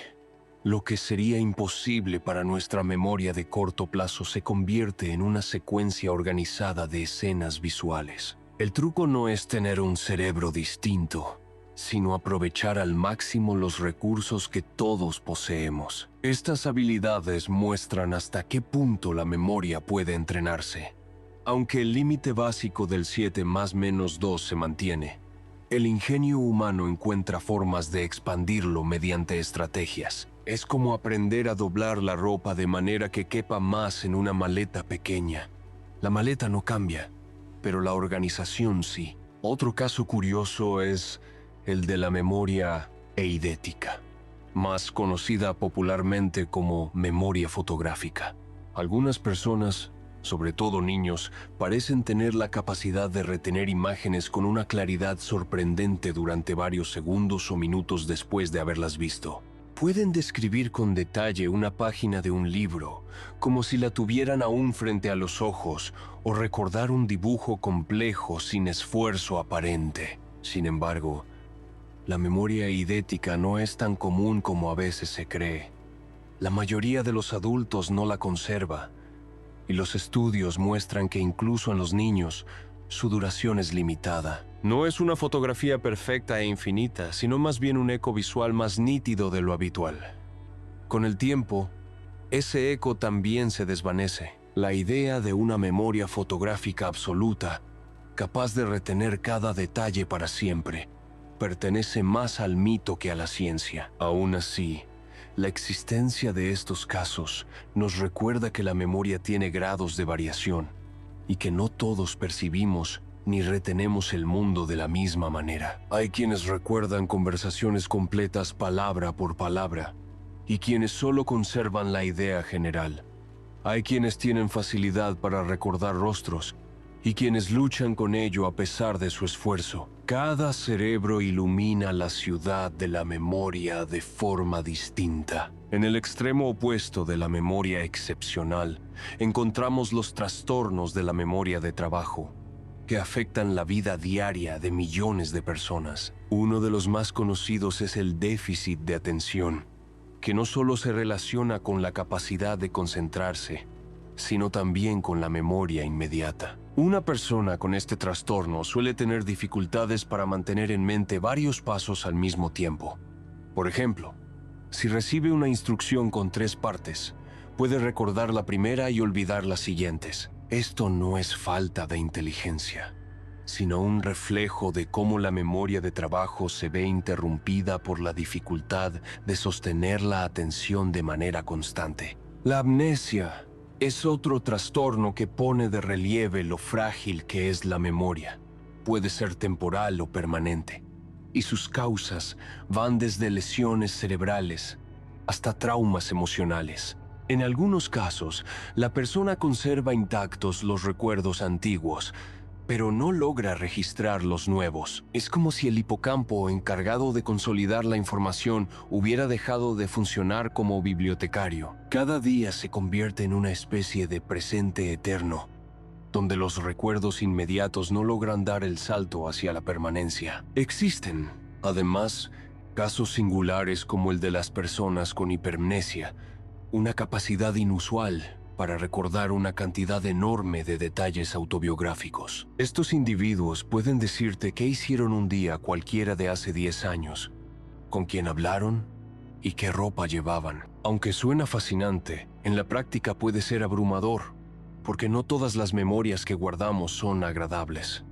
lo que sería imposible para nuestra memoria de corto plazo se convierte en una secuencia organizada de escenas visuales. El truco no es tener un cerebro distinto, sino aprovechar al máximo los recursos que todos poseemos. Estas habilidades muestran hasta qué punto la memoria puede entrenarse. Aunque el límite básico del 7 más menos 2 se mantiene, el ingenio humano encuentra formas de expandirlo mediante estrategias. Es como aprender a doblar la ropa de manera que quepa más en una maleta pequeña. La maleta no cambia, pero la organización sí. Otro caso curioso es el de la memoria eidética, más conocida popularmente como memoria fotográfica. Algunas personas, sobre todo niños, parecen tener la capacidad de retener imágenes con una claridad sorprendente durante varios segundos o minutos después de haberlas visto. Pueden describir con detalle una página de un libro, como si la tuvieran aún frente a los ojos, o recordar un dibujo complejo sin esfuerzo aparente. Sin embargo, la memoria eidética no es tan común como a veces se cree. La mayoría de los adultos no la conserva, y los estudios muestran que incluso en los niños, su duración es limitada. No es una fotografía perfecta e infinita, sino más bien un eco visual más nítido de lo habitual. Con el tiempo, ese eco también se desvanece. La idea de una memoria fotográfica absoluta, capaz de retener cada detalle para siempre, pertenece más al mito que a la ciencia. Aún así, la existencia de estos casos nos recuerda que la memoria tiene grados de variación y que no todos percibimos ni retenemos el mundo de la misma manera. Hay quienes recuerdan conversaciones completas palabra por palabra y quienes solo conservan la idea general. Hay quienes tienen facilidad para recordar rostros y quienes luchan con ello a pesar de su esfuerzo. Cada cerebro ilumina la ciudad de la memoria de forma distinta. En el extremo opuesto de la memoria excepcional, encontramos los trastornos de la memoria de trabajo, que afectan la vida diaria de millones de personas. Uno de los más conocidos es el déficit de atención, que no solo se relaciona con la capacidad de concentrarse, sino también con la memoria inmediata. Una persona con este trastorno suele tener dificultades para mantener en mente varios pasos al mismo tiempo. Por ejemplo, si recibe una instrucción con 3 partes, puede recordar la primera y olvidar las siguientes. Esto no es falta de inteligencia, sino un reflejo de cómo la memoria de trabajo se ve interrumpida por la dificultad de sostener la atención de manera constante. La amnesia es otro trastorno que pone de relieve lo frágil que es la memoria. Puede ser temporal o permanente, y sus causas van desde lesiones cerebrales hasta traumas emocionales. En algunos casos, la persona conserva intactos los recuerdos antiguos, pero no logra registrar los nuevos. Es como si el hipocampo encargado de consolidar la información hubiera dejado de funcionar como bibliotecario. Cada día se convierte en una especie de presente eterno, donde los recuerdos inmediatos no logran dar el salto hacia la permanencia. Existen, además, casos singulares como el de las personas con hipermnesia, una capacidad inusual para recordar una cantidad enorme de detalles autobiográficos. Estos individuos pueden decirte qué hicieron un día cualquiera de hace 10 años, con quién hablaron y qué ropa llevaban. Aunque suena fascinante, en la práctica puede ser abrumador, porque no todas las memorias que guardamos son agradables.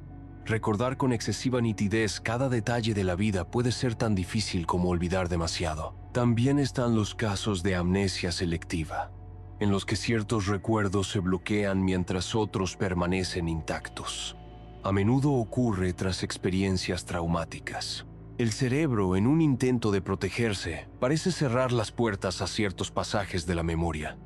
Recordar con excesiva nitidez cada detalle de la vida puede ser tan difícil como olvidar demasiado. También están los casos de amnesia selectiva, en los que ciertos recuerdos se bloquean mientras otros permanecen intactos. A menudo ocurre tras experiencias traumáticas. El cerebro, en un intento de protegerse, parece cerrar las puertas a ciertos pasajes de la memoria.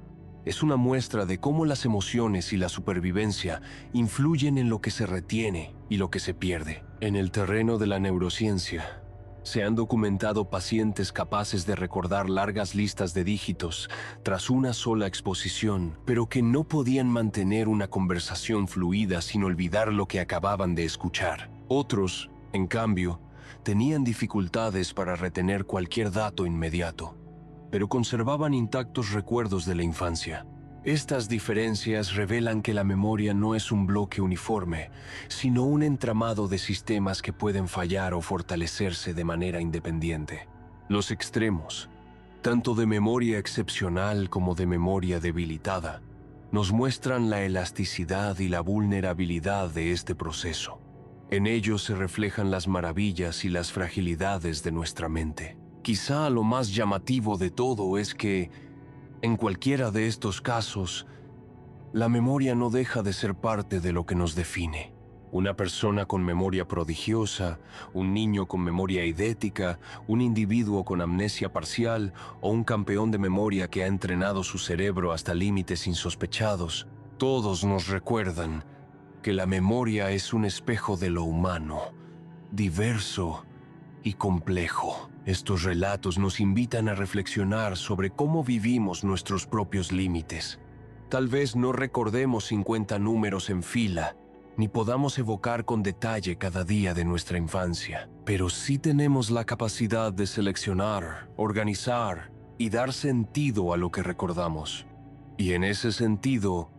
Es una muestra de cómo las emociones y la supervivencia influyen en lo que se retiene y lo que se pierde. En el terreno de la neurociencia, se han documentado pacientes capaces de recordar largas listas de dígitos tras una sola exposición, pero que no podían mantener una conversación fluida sin olvidar lo que acababan de escuchar. Otros, en cambio, tenían dificultades para retener cualquier dato inmediato, pero conservaban intactos recuerdos de la infancia. Estas diferencias revelan que la memoria no es un bloque uniforme, sino un entramado de sistemas que pueden fallar o fortalecerse de manera independiente. Los extremos, tanto de memoria excepcional como de memoria debilitada, nos muestran la elasticidad y la vulnerabilidad de este proceso. En ellos se reflejan las maravillas y las fragilidades de nuestra mente. Quizá lo más llamativo de todo es que, en cualquiera de estos casos, la memoria no deja de ser parte de lo que nos define. Una persona con memoria prodigiosa, un niño con memoria eidética, un individuo con amnesia parcial o un campeón de memoria que ha entrenado su cerebro hasta límites insospechados, todos nos recuerdan que la memoria es un espejo de lo humano, diverso y complejo. Estos relatos nos invitan a reflexionar sobre cómo vivimos nuestros propios límites. Tal vez no recordemos 50 números en fila, ni podamos evocar con detalle cada día de nuestra infancia, pero sí tenemos la capacidad de seleccionar, organizar y dar sentido a lo que recordamos. Y en ese sentido,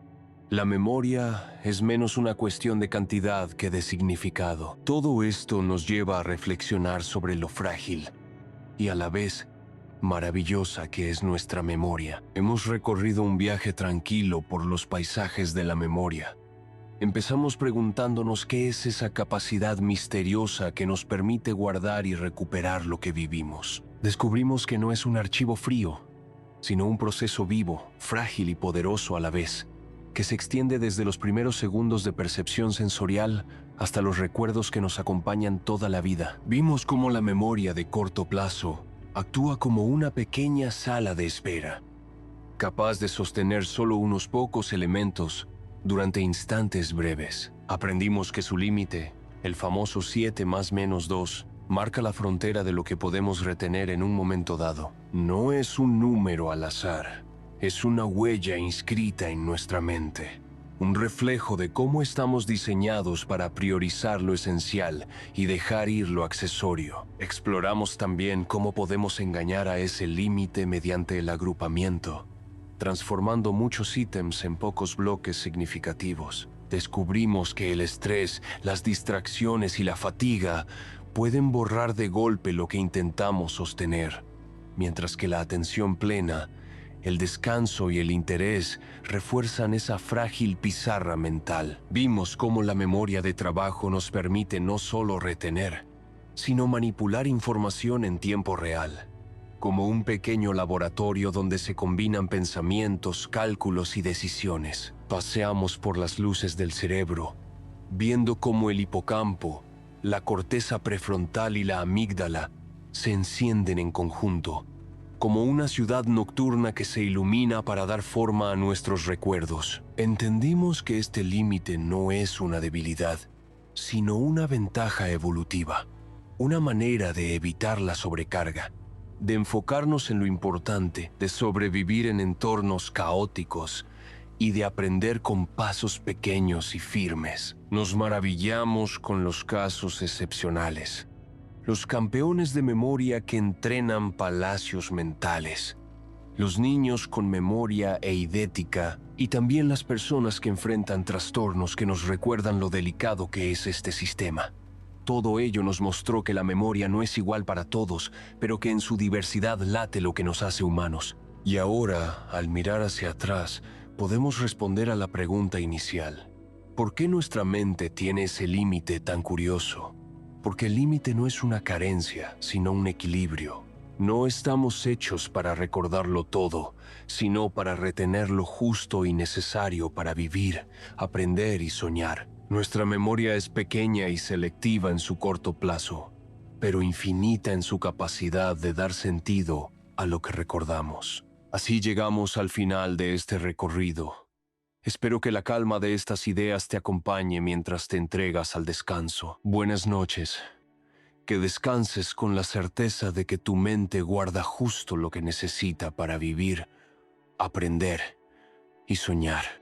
la memoria es menos una cuestión de cantidad que de significado. Todo esto nos lleva a reflexionar sobre lo frágil y a la vez maravillosa que es nuestra memoria. Hemos recorrido un viaje tranquilo por los paisajes de la memoria. Empezamos preguntándonos qué es esa capacidad misteriosa que nos permite guardar y recuperar lo que vivimos. Descubrimos que no es un archivo frío, sino un proceso vivo, frágil y poderoso a la vez, que se extiende desde los primeros segundos de percepción sensorial hasta los recuerdos que nos acompañan toda la vida. Vimos cómo la memoria de corto plazo actúa como una pequeña sala de espera, capaz de sostener solo unos pocos elementos durante instantes breves. Aprendimos que su límite, el famoso 7 más menos 2, marca la frontera de lo que podemos retener en un momento dado. No es un número al azar. Es una huella inscrita en nuestra mente, un reflejo de cómo estamos diseñados para priorizar lo esencial y dejar ir lo accesorio. Exploramos también cómo podemos engañar a ese límite mediante el agrupamiento, transformando muchos ítems en pocos bloques significativos. Descubrimos que el estrés, las distracciones y la fatiga pueden borrar de golpe lo que intentamos sostener, mientras que la atención plena, el descanso y el interés refuerzan esa frágil pizarra mental. Vimos cómo la memoria de trabajo nos permite no solo retener, sino manipular información en tiempo real, como un pequeño laboratorio donde se combinan pensamientos, cálculos y decisiones. Paseamos por las luces del cerebro, viendo cómo el hipocampo, la corteza prefrontal y la amígdala se encienden en conjunto, como una ciudad nocturna que se ilumina para dar forma a nuestros recuerdos. Entendimos que este límite no es una debilidad, sino una ventaja evolutiva, una manera de evitar la sobrecarga, de enfocarnos en lo importante, de sobrevivir en entornos caóticos y de aprender con pasos pequeños y firmes. Nos maravillamos con los casos excepcionales, los campeones de memoria que entrenan palacios mentales, Los niños con memoria e idética, y también las personas que enfrentan trastornos que nos recuerdan lo delicado que es este sistema. Todo ello nos mostró que la memoria no es igual para todos, pero que en su diversidad late lo que nos hace humanos. Y ahora, al mirar hacia atrás, podemos responder a la pregunta inicial. ¿Por qué nuestra mente tiene ese límite tan curioso? Porque el límite no es una carencia, sino un equilibrio. No estamos hechos para recordarlo todo, sino para retener lo justo y necesario para vivir, aprender y soñar. Nuestra memoria es pequeña y selectiva en su corto plazo, pero infinita en su capacidad de dar sentido a lo que recordamos. Así llegamos al final de este recorrido. Espero que la calma de estas ideas te acompañe mientras te entregas al descanso. Buenas noches. Que descanses con la certeza de que tu mente guarda justo lo que necesita para vivir, aprender y soñar.